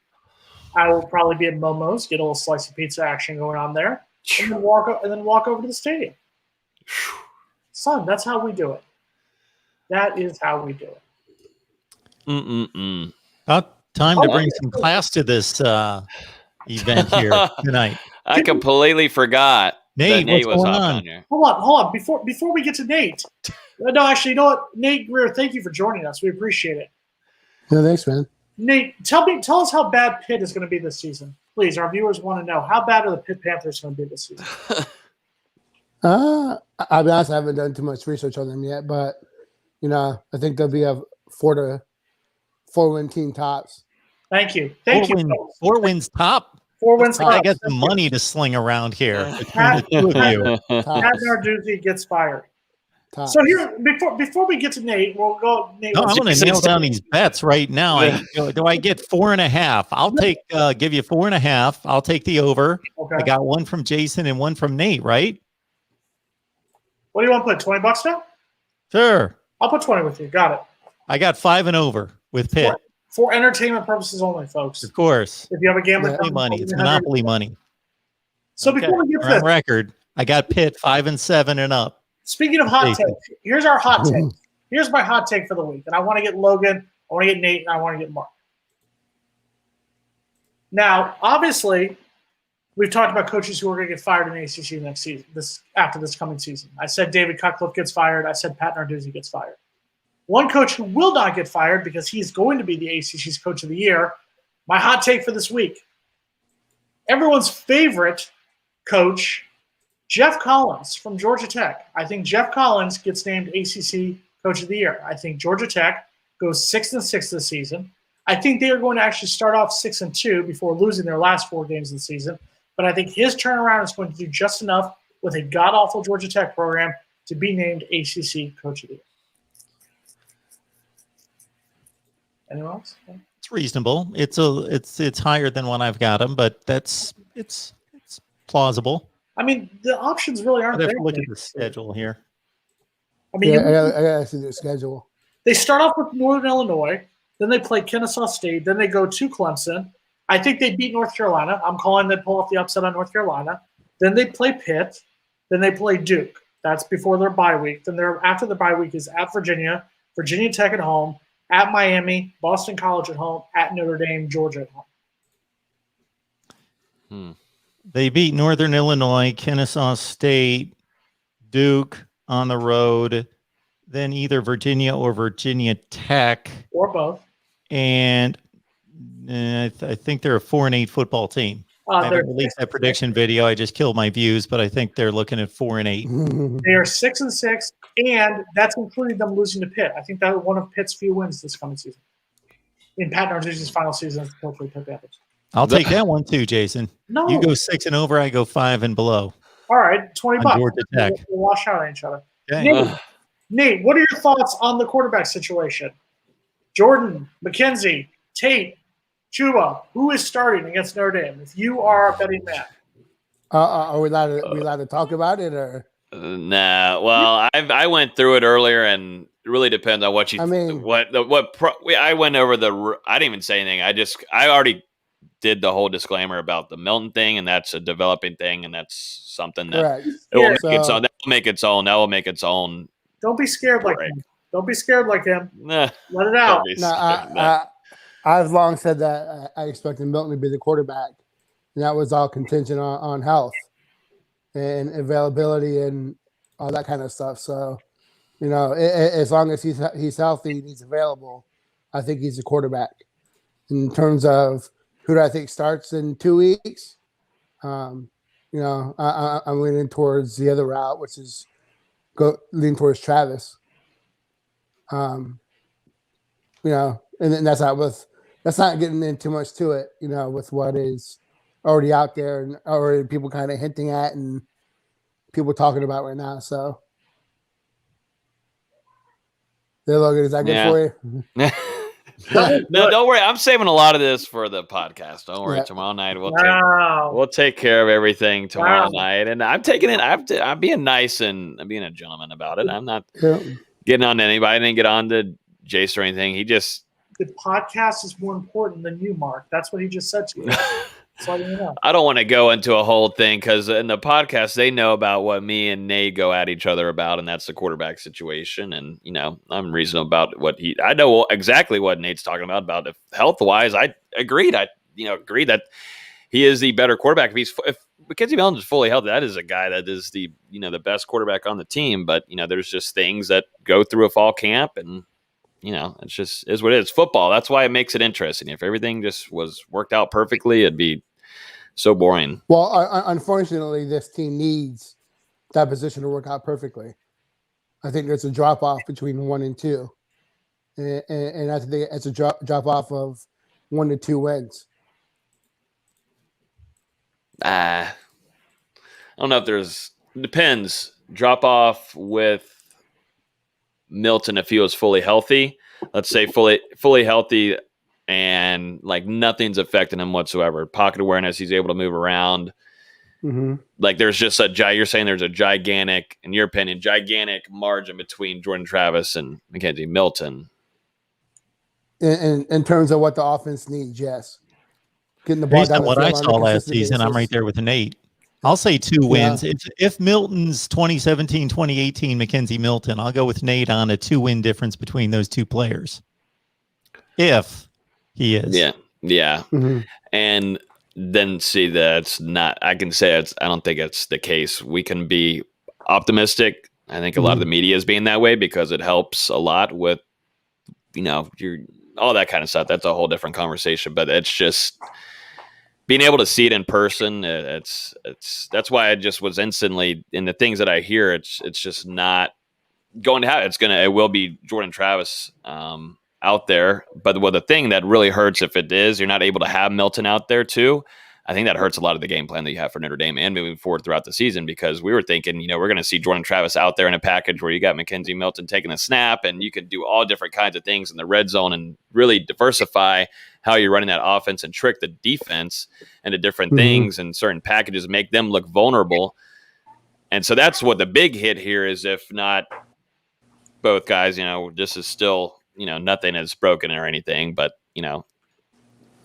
I will probably be at Momo's, get a little slice of pizza action going on there, and then walk over to the stadium. Son, that's how we do it. That is how we do it. About time to bring some class to this event here tonight. I completely forgot Nate, that Nate what's was going hopping on on here. Hold on. Before we get to Nate, no, actually, you know what, Nate Greer, thank you for joining us. We appreciate it. No, thanks, man. Nate, tell us how bad Pitt is going to be this season. Please, our viewers want to know how bad are the Pitt Panthers going to be this season. I'll be honest, I haven't done too much research on them yet, but I think they'll be a 4-win team tops. Thank you. 4 wins top. 4 wins top. I got some money to sling around here between the two of you. Pat Narduzzi gets fired. Tops. So here, before we get to Nate, we'll go. Nate, No, I'm going to nail down these bets right now. Do I get 4.5? I'll take give you 4.5. I'll take the over. Okay. I got one from Jason and one from Nate, right? What do you want to put? $20 down? Sure. I'll put 20 with you. Got it. I got 5 and over with Pitt. For entertainment purposes only, folks. Of course. If you have a gambling Money. It's Monopoly money. So before we get to on this, record, I got Pitt 5 and 7 and up. Speaking of hot takes, here's our hot take. Here's my hot take for the week. And I want to get Logan, I want to get Nate, and I want to get Mark. Now, obviously, we've talked about coaches who are going to get fired in the ACC next season, after this coming season. I said David Cutcliffe gets fired. I said Pat Narduzzi gets fired. One coach who will not get fired because he's going to be the ACC's Coach of the Year, my hot take for this week. Everyone's favorite coach, Jeff Collins from Georgia Tech. I think Jeff Collins gets named ACC Coach of the Year. I think Georgia Tech goes 6-6 this season. I think they are going to actually start off 6-2 before losing their last 4 games of the season. But I think his turnaround is going to do just enough with a god-awful Georgia Tech program to be named ACC Coach of the Year. Anyone else? It's reasonable. It's higher than what I've got them, but it's plausible. I mean, the options really aren't I have there. to look at the schedule here. I mean, I gotta see their schedule. They start off with Northern Illinois, then they play Kennesaw State, then they go to Clemson. I think they beat North Carolina. I'm calling them pull off the upset on North Carolina. Then they play Pitt. Then they play Duke. That's before their bye week. Then after the bye week is at Virginia, Virginia Tech at home, at Miami, Boston College at home, at Notre Dame, Georgia at home. They beat Northern Illinois, Kennesaw State, Duke on the road, then either Virginia or Virginia Tech. Or both. And I think they're a 4-8 football team. I haven't released that prediction video. I just killed my views, but I think they're looking at 4-8. They are 6-6, and that's including them losing to Pitt. I think that was one of Pitt's few wins this coming season. In Pat Narduzzi's final season as the coach of the Pitt Panthers. I'll take that one too, Jason. No. You go 6 and over, I go 5 and below. All right, $20. Georgia Tech. We'll wash out on each other. Okay. Nate, what are your thoughts on the quarterback situation? Jordan, McKenzie, Tate, Chuba, who is starting against Notre Dame? If you are a betting man. Are we allowed to talk about it, or? Nah. Well, I went through it earlier, and it really depends on what you. I mean, I went over I didn't even say anything. I already did the whole disclaimer about the Milton thing, and that's a developing thing, and that's something that correct. it will Yeah. make its own. That will make its own. That will make its own. Don't be scared like break. him. Don't be scared like him. Nah, Let it out. No, I've long said that I expected Milton to be the quarterback, and that was all contingent on health and availability and all that kind of stuff. So, as long as he's healthy and he's available, I think he's the quarterback. In terms of who do I think starts in 2 weeks, I'm leaning towards the other route, which is lean towards Travis. And then that's not getting in too much to it, with what is already out there and already people kind of hinting at and people talking about right now. So, Logan, is that good for you? No, don't worry. I'm saving a lot of this for the podcast. Don't worry. Yeah. Tomorrow night Wow. we'll take care of everything tomorrow Wow. night. And I'm taking it. I'm being nice and I'm being a gentleman about it. I'm not Yeah. getting on to anybody. I didn't get on to Jace or anything. He just The podcast is more important than you, Mark. That's what he just said to you. So you know. I don't want to go into a whole thing because in the podcast they know about what me and Nate go at each other about, and that's the quarterback situation. And I'm reasonable about I know exactly what Nate's talking about health wise. I agreed. Agreed that he is the better quarterback. If Mackenzie Milton is fully healthy, that is a guy that is the the best quarterback on the team. But there's just things that go through a fall camp, and it's just is what it is. Football. That's why it makes it interesting. If everything just was worked out perfectly, it'd be so boring. Well, unfortunately, this team needs that position to work out perfectly. I think there's a drop off between 1 and 2, and I think it's a drop off of 1 to 2 wins. I don't know if depends. Drop off with Milton if he was fully healthy. Let's say fully healthy and like nothing's affecting him whatsoever. Pocket awareness, he's able to move around. Mm-hmm. Like there's just you're saying there's a gigantic, in your opinion, margin between Jordan Travis and Mackenzie Milton. In terms of what the offense needs, yes. Getting the ball Based down on the what field I on a saw last consistent season, I'm basis. right there with Nate. I'll say 2 wins. If Milton's 2017, 2018 Mackenzie Milton, I'll go with Nate on a 2-win difference between those two players. If he is. Yeah. Mm-hmm. And then see that's not, I can say I don't think it's the case. We can be optimistic. I think a lot of the media is being that way because it helps a lot with, all that kind of stuff. That's a whole different conversation, but it's just being able to see it in person. That's why I just was instantly in the things that I hear. It's just not going to happen. It will be Jordan Travis out there. But the thing that really hurts if it is, you're not able to have Milton out there too. I think that hurts a lot of the game plan that you have for Notre Dame and moving forward throughout the season, because we were thinking, we're going to see Jordan Travis out there in a package where you got Mackenzie Milton taking a snap and you can do all different kinds of things in the red zone and really diversify how you're running that offense and trick the defense into different things and certain packages, make them look vulnerable. And so that's what the big hit here is. If not both guys, this is still, nothing is broken or anything, but, both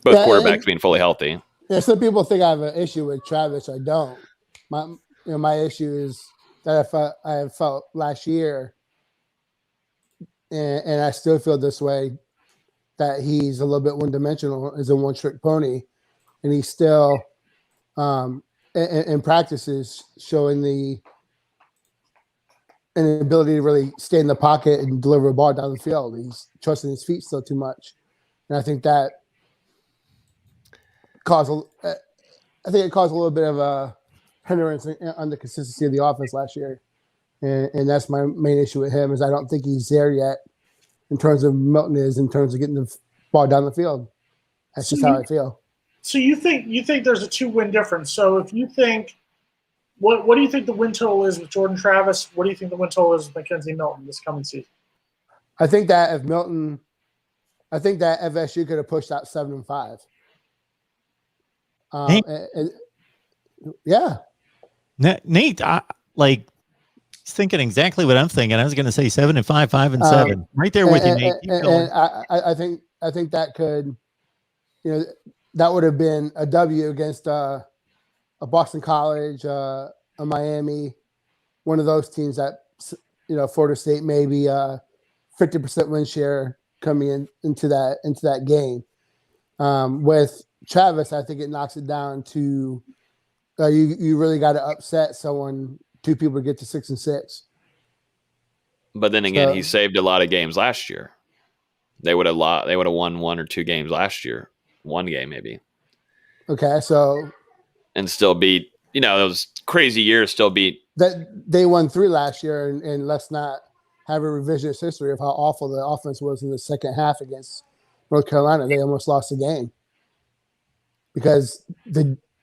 quarterbacks being fully healthy. Yeah, some people think I have an issue with Travis. I don't. My issue is that I have felt last year, and I still feel this way, that he's a little bit one-dimensional, is a one-trick pony, and he's still in practices showing an ability to really stay in the pocket and deliver a ball down the field. He's trusting his feet still too much, and I think that caused a little bit of a hindrance on the consistency of the offense last year, and that's my main issue with him. Is I don't think he's there yet in terms of Milton is in terms of getting the ball down the field. That's just how I feel. So you think there's a 2-win difference. So if you think, what do you think the win total is with Jordan Travis? What do you think the win total is with Mackenzie Milton this coming season? I think that if FSU could have pushed out 7-5. Yeah. Nate, he's thinking exactly what I'm thinking. I was going to say 7-5, 5-7, right there with you, Nate. Keep going. I think that could, that would have been a W against a Boston College, a Miami, one of those teams that, Florida State maybe 50% win share coming into that game. With Travis, I think it knocks it down to you really got to upset someone, two people to get to 6-6. But then again, he saved a lot of games last year. They would have won 1 or 2 games last year. 1 game maybe. Okay, so and still beat, those crazy years still beat. That they won 3 last year, and let's not have a revisionist history of how awful the offense was in the second half against North Carolina. They almost lost the game because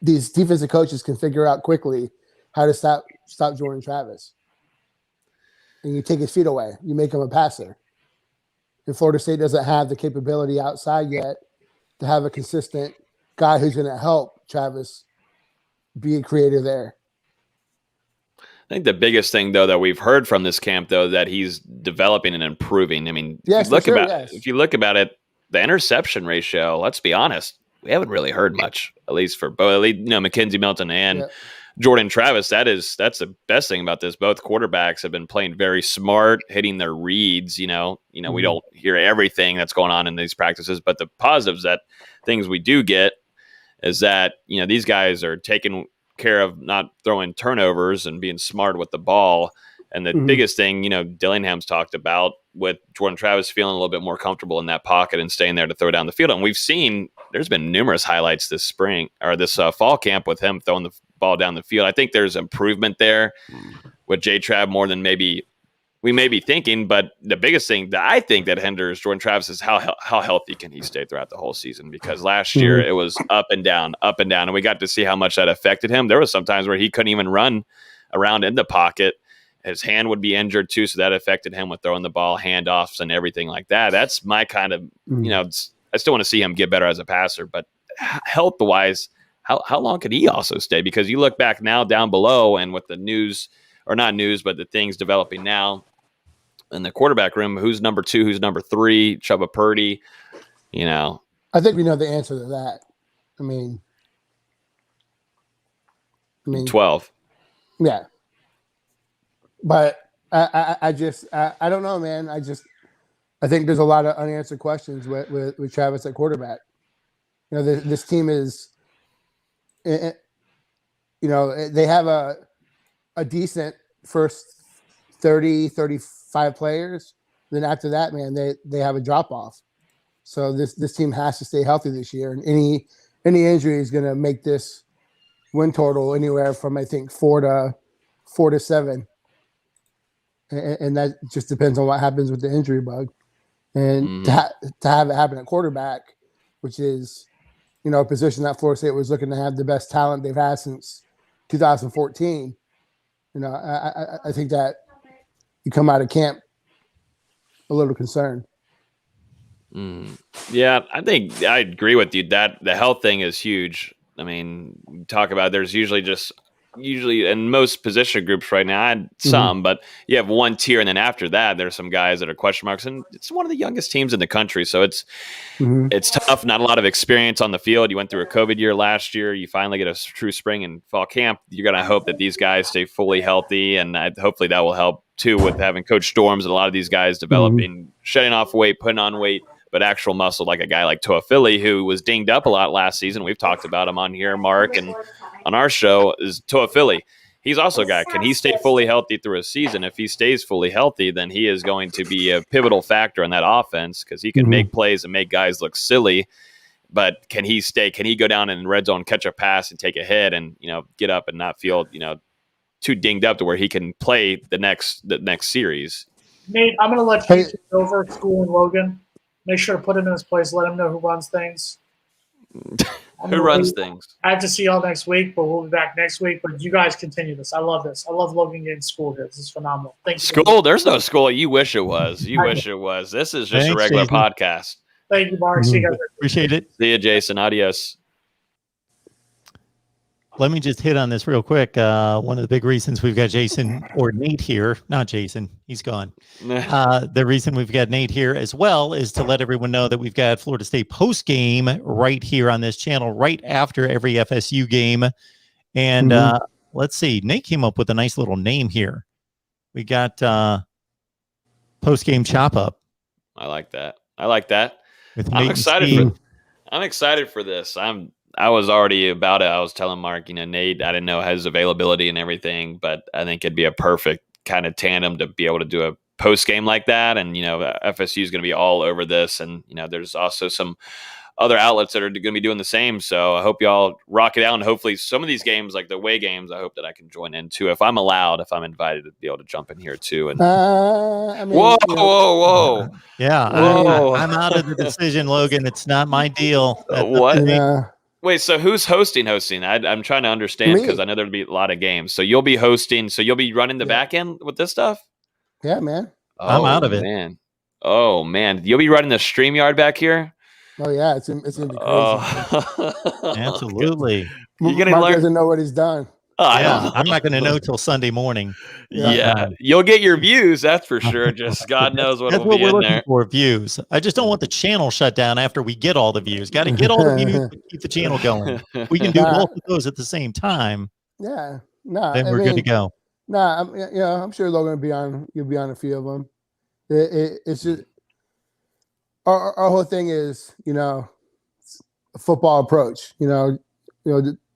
these defensive coaches can figure out quickly how to stop Jordan Travis. And you take his feet away. You make him a passer. And Florida State doesn't have the capability outside yet to have a consistent guy who's going to help Travis be a creator there. I think the biggest thing, though, that we've heard from this camp, though, that he's developing and improving. I mean, yes, if you look about it, the interception ratio, let's be honest, we haven't really heard much, at least for both, Mackenzie Milton and Jordan Travis. That's the best thing about this. Both quarterbacks have been playing very smart, hitting their reads. We don't hear everything that's going on in these practices, but the positives things we do get is that, these guys are taking care of not throwing turnovers and being smart with the ball. And the biggest thing, Dillingham's talked about with Jordan Travis feeling a little bit more comfortable in that pocket and staying there to throw down the field. And we've seen there's been numerous highlights this spring or this fall camp with him throwing the ball down the field. I think there's improvement there with J-Trav more than maybe we may be thinking, but the biggest thing that I think that hinders Jordan Travis is how healthy can he stay throughout the whole season, because last year it was up and down, and we got to see how much that affected him. There was some times where he couldn't even run around in the pocket. His hand would be injured too, so that affected him with throwing the ball, handoffs, and everything like that. That's my kind of, I still want to see him get better as a passer, but health-wise, how long can he also stay? Because you look back now down below, and with the news, or not news, but the things developing now, in the quarterback room, who's number 2, who's number 3, Chubba Purdy, I think we know the answer to that. I mean 12. Yeah. But I don't know, man. I think there's a lot of unanswered questions with Travis at quarterback. This team is, they have a decent first 30, 35 players. Then after that, man, they have a drop off. So this team has to stay healthy this year, and any injury is going to make this win total anywhere from, I think, 4 to 7, and that just depends on what happens with the injury bug. And to have it happen at quarterback, which is a position that Florida State was looking to have the best talent they've had since 2014. I think that you come out of camp a little concerned. Yeah, I think I agree with you that the health thing is huge. I mean, talk about there's usually in most position groups right now, I had some, but you have one tier, and then after that, there's some guys that are question marks, and it's one of the youngest teams in the country, so it's tough. Not a lot of experience on the field. You went through a COVID year last year. You finally get a true spring and fall camp. You're going to hope that these guys stay fully healthy, and hopefully that will help too with having Coach Storms and a lot of these guys developing, shedding off weight, putting on weight, but actual muscle, like a guy like Toa Philly, who was dinged up a lot last season. We've talked about him on here, Mark, and on our show is Toa Philly. He's also a guy. Can he stay fully healthy through a season? If he stays fully healthy, then he is going to be a pivotal factor in that offense, because he can make plays and make guys look silly. But can he stay? Can he go down in the red zone, catch a pass, and take a hit, and get up and not feel too dinged up to where he can play the next series? Nate, I'm going to let you take over School and Logan. Make sure to put him in his place. Let him know who runs things. Who runs things? I have to see y'all next week, but we'll be back next week. But you guys continue this. I love this. I love Logan getting school here. This is phenomenal. Thank you. School? There's no school. You wish it was. You wish it was. This is just a regular podcast. Thank you, Mark. See you guys. Appreciate it. See you, Jason. Adios. let me just hit on this real quick. One of the big reasons we've got Jason or Nate here, not Jason, he's gone. The reason we've got Nate here as well is to let everyone know that we've got Florida State post game right here on this channel, right after every FSU game. And let's see, Nate came up with a nice little name here. We got post game chop up. I like that. I like that. I'm excited for this. I was already about it. I was telling Mark, Nate, I didn't know his availability and everything, but I think it'd be a perfect kind of tandem to be able to do a post game like that. And, FSU is going to be all over this. And, there's also some other outlets that are going to be doing the same. So I hope y'all rock it out. And hopefully some of these games, like the away games, I hope that I can join in too. If I'm invited to be able to jump in here too. And whoa. Yeah. I'm out of the decision, Logan. It's not my deal. What? Yeah. Wait, so who's hosting? I'm trying to understand because I know there'll be a lot of games. So you'll be hosting. So you'll be running the back end with this stuff? Yeah, man. I'm out of it. Man. Oh, man. You'll be running the StreamYard back here? Oh, yeah. It's going to be crazy. Absolutely. You're gonna Mark learn. doesn't know what he's done. I'm not going to know till Sunday morning. Yeah, you'll get your views, that's for sure. Just God knows what will be in there. For views. I just don't want the channel shut down after we get all the views. Got to get all the views to keep the channel going. We can do both of those at the same time. Yeah, then we're good to go. I'm sure Logan will be on. You'll be on a few of them. It's just our whole thing is a football approach.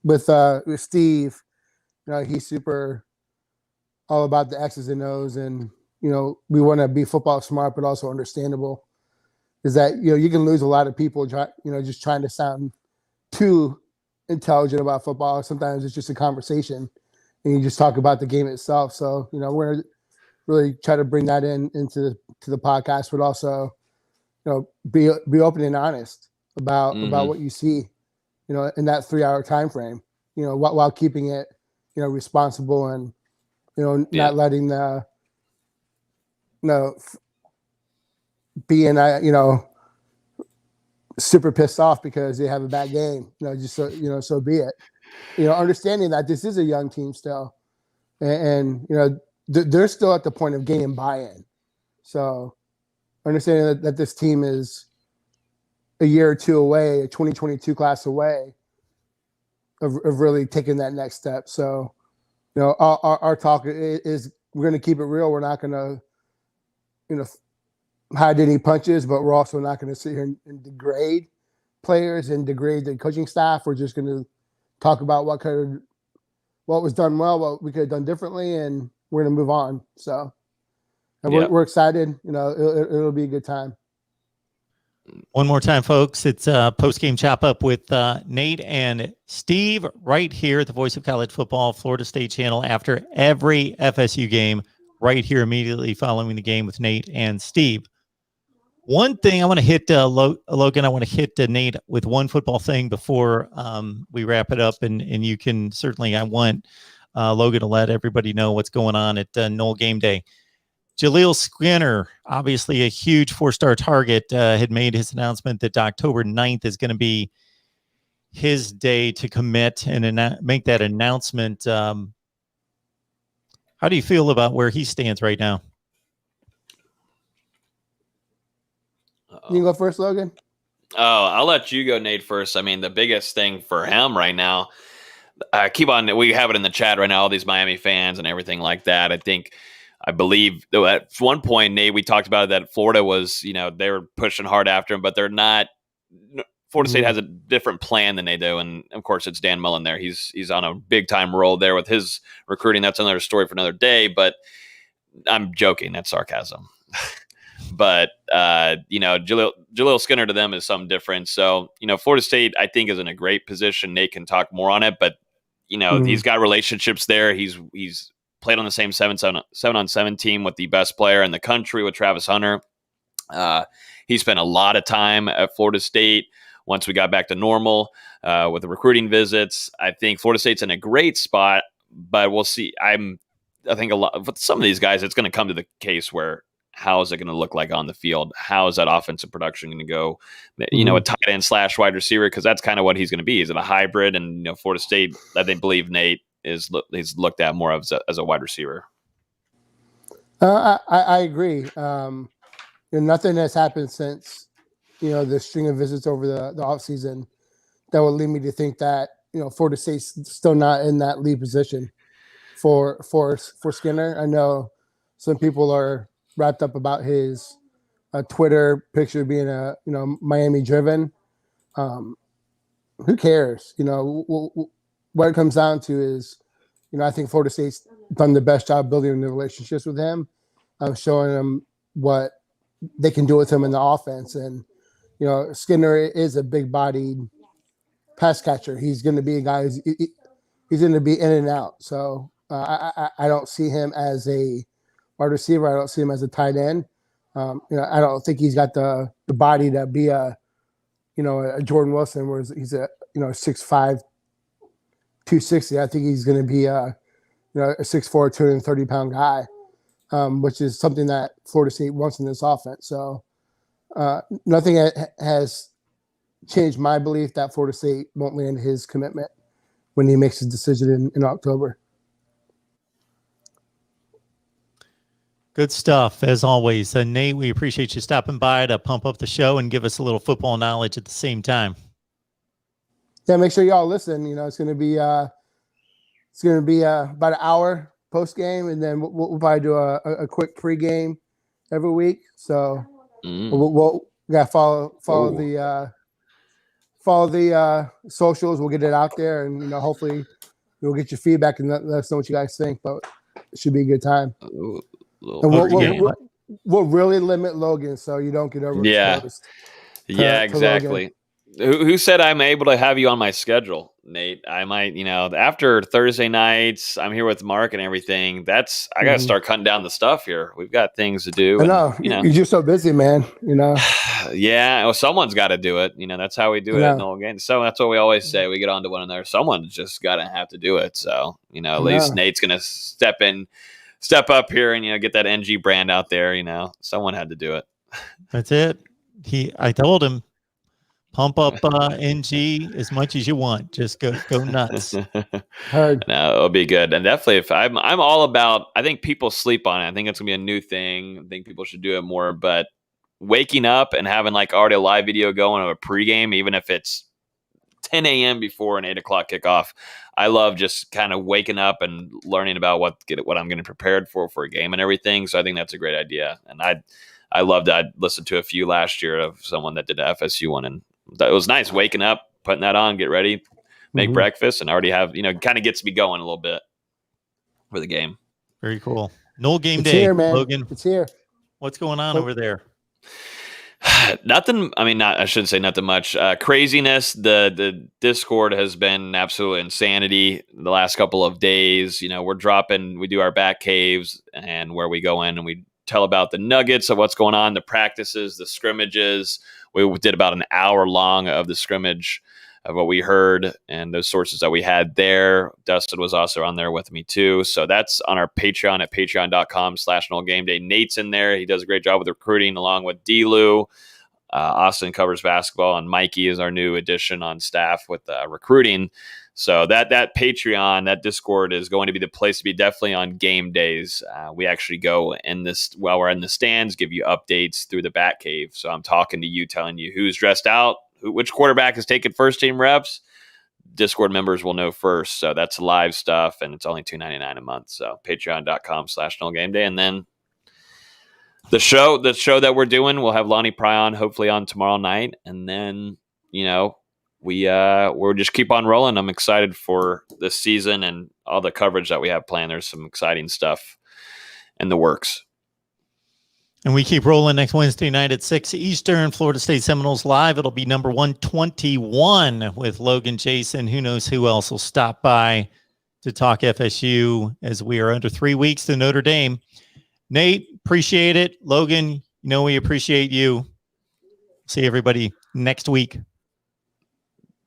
With Steve. He's super all about the X's and O's, and we want to be football smart but also understandable. Is that you can lose a lot of people just trying to sound too intelligent about football. Sometimes it's just a conversation, and you just talk about the game itself. So we're gonna really try to bring that into the podcast, but also be open and honest about what you see in that 3-hour time frame. While keeping it responsible and not letting being super pissed off because they have a bad game. So be it. Understanding that this is a young team still, and they're still at the point of gaining buy-in. So understanding that this team is a year or two away, a 2022 class away of really taking that next step. So, our talk is we're going to keep it real. We're not going to, hide any punches, but we're also not going to sit here and degrade players and degrade the coaching staff. We're just going to talk about what was done well, what we could have done differently, and we're going to move on. So, we're excited. It'll be a good time. One more time, folks. It's post-game chop-up with Nate and Steve right here at the Voice of College Football, Florida State channel after every FSU game right here immediately following the game with Nate and Steve. One thing I want to hit, Logan, I want to hit Nate with one football thing before we wrap it up, and you can certainly, I want Logan to let everybody know what's going on at Knoll Game Day. Jaleel Skinner, obviously a huge 4-star target, had made his announcement that October 9th is going to be his day to commit and make that announcement. How do you feel about where he stands right now? You can go first, Logan. Oh, I'll let you go, Nate, first. I mean, the biggest thing for him right now, we have it in the chat right now, all these Miami fans and everything like that. I believe at one point, Nate, we talked about it, that Florida was, they were pushing hard after him, but they're not. Florida State has a different plan than they do. And of course, it's Dan Mullen there. He's on a big time roll there with his recruiting. That's another story for another day, but I'm joking. That's sarcasm. But, Jaleel Skinner to them is something different. So, Florida State, I think, is in a great position. Nate can talk more on it, but, he's got relationships there. He's played on the same 7-on-7 team with the best player in the country with Travis Hunter. He spent a lot of time at Florida State once we got back to normal with the recruiting visits. I think Florida State's in a great spot, but we'll see. I think a lot with some of these guys, it's going to come to the case where how is it going to look like on the field? How is that offensive production going to go? You know, a tight end / wide receiver, because that's kind of what he's going to be. Is it a hybrid? And, you know, Florida State, I think, believe Nate he's looked at more as a wide receiver. I agree. Nothing has happened since, the string of visits over the offseason that would lead me to think that, Florida State's still not in that lead position for Skinner. I know some people are wrapped up about his Twitter picture being Miami driven. Who cares? What it comes down to is, I think Florida State's done the best job building the relationships with him, showing him what they can do with him in the offense. And, Skinner is a big-bodied pass catcher. He's going to be a guy he's going to be in and out. So I don't see him as a wide receiver. I don't see him as a tight end. I don't think he's got the body to be a Jordan Wilson, where he's a 6'5", 260. I think he's going to be a 6'4", 230-pound guy, which is something that Florida State wants in this offense. So nothing has changed my belief that Florida State won't land his commitment when he makes his decision in October. Good stuff, as always. Nate, we appreciate you stopping by to pump up the show and give us a little football knowledge at the same time. Yeah, make sure y'all listen. It's going to be about an hour post game, and then we'll probably do a quick pregame every week. So we'll got to follow the socials. We'll get it out there, and hopefully we'll get your feedback and let us know what you guys think. But it should be a good time. And we'll really limit Logan so you don't get overexposed. Yeah, exactly. Who said I'm able to have you on my schedule, Nate? I might, after Thursday nights, I'm here with Mark and everything. I got to start cutting down the stuff here. We've got things to do. I know. You're just so busy, man. Yeah. Well, someone's got to do it. That's how we do it in the whole game. So that's what we always say. We get on to one another. Someone's just got to have to do it. So, at least Nate's going to step up here and, get that NG brand out there. Someone had to do it. That's it. I told him, pump up NG as much as you want. Just go nuts. Heard. No, it'll be good. And definitely, if I'm all about, I think people sleep on it. I think it's gonna be a new thing. I think people should do it more. But waking up and having already a live video going of a pregame, even if it's 10 a.m. before an 8 o'clock kickoff, I love just kind of waking up and learning about what I'm getting prepared for a game and everything. So I think that's a great idea. And I loved it. I listened to a few last year of someone that did the FSU one, and it was nice waking up, putting that on, get ready, make breakfast, and already have, kind of gets me going a little bit for the game. Very cool. Nole game It's day, here, man. Logan. It's here. What's going on over there? Nothing. I mean, I shouldn't say nothing much. Craziness. The Discord has been absolute insanity the last couple of days. We do our back caves and where we go in and we tell about the nuggets of what's going on, the practices, the scrimmages. We did about an hour long of the scrimmage of what we heard and those sources that we had there. Dustin was also on there with me too. So that's on our Patreon at patreon.com/NoleGameDay. Nate's in there. He does a great job with recruiting along with D-Lou. Austin covers basketball, and Mikey is our new addition on staff with recruiting. So that Patreon, that Discord is going to be the place to be, definitely on game days. We actually go in this while we're in the stands, give you updates through the Bat Cave. So I'm talking to you, telling you who's dressed out, which quarterback is taking first team reps. Discord members will know first. So that's live stuff, and it's only $2.99 a month. So patreon.com/NoleGameDay. And then the show that we're doing, we'll have Lonnie Pryon hopefully on tomorrow night. And then, we'll just keep on rolling. I'm excited for this season and all the coverage that we have planned. There's some exciting stuff in the works. And we keep rolling next Wednesday night at 6 Eastern, Florida State Seminoles Live. It'll be number 121 with Logan Jason. Who knows who else will stop by to talk FSU as we are under 3 weeks to Notre Dame. Nate, appreciate it. Logan, we appreciate you. See everybody next week.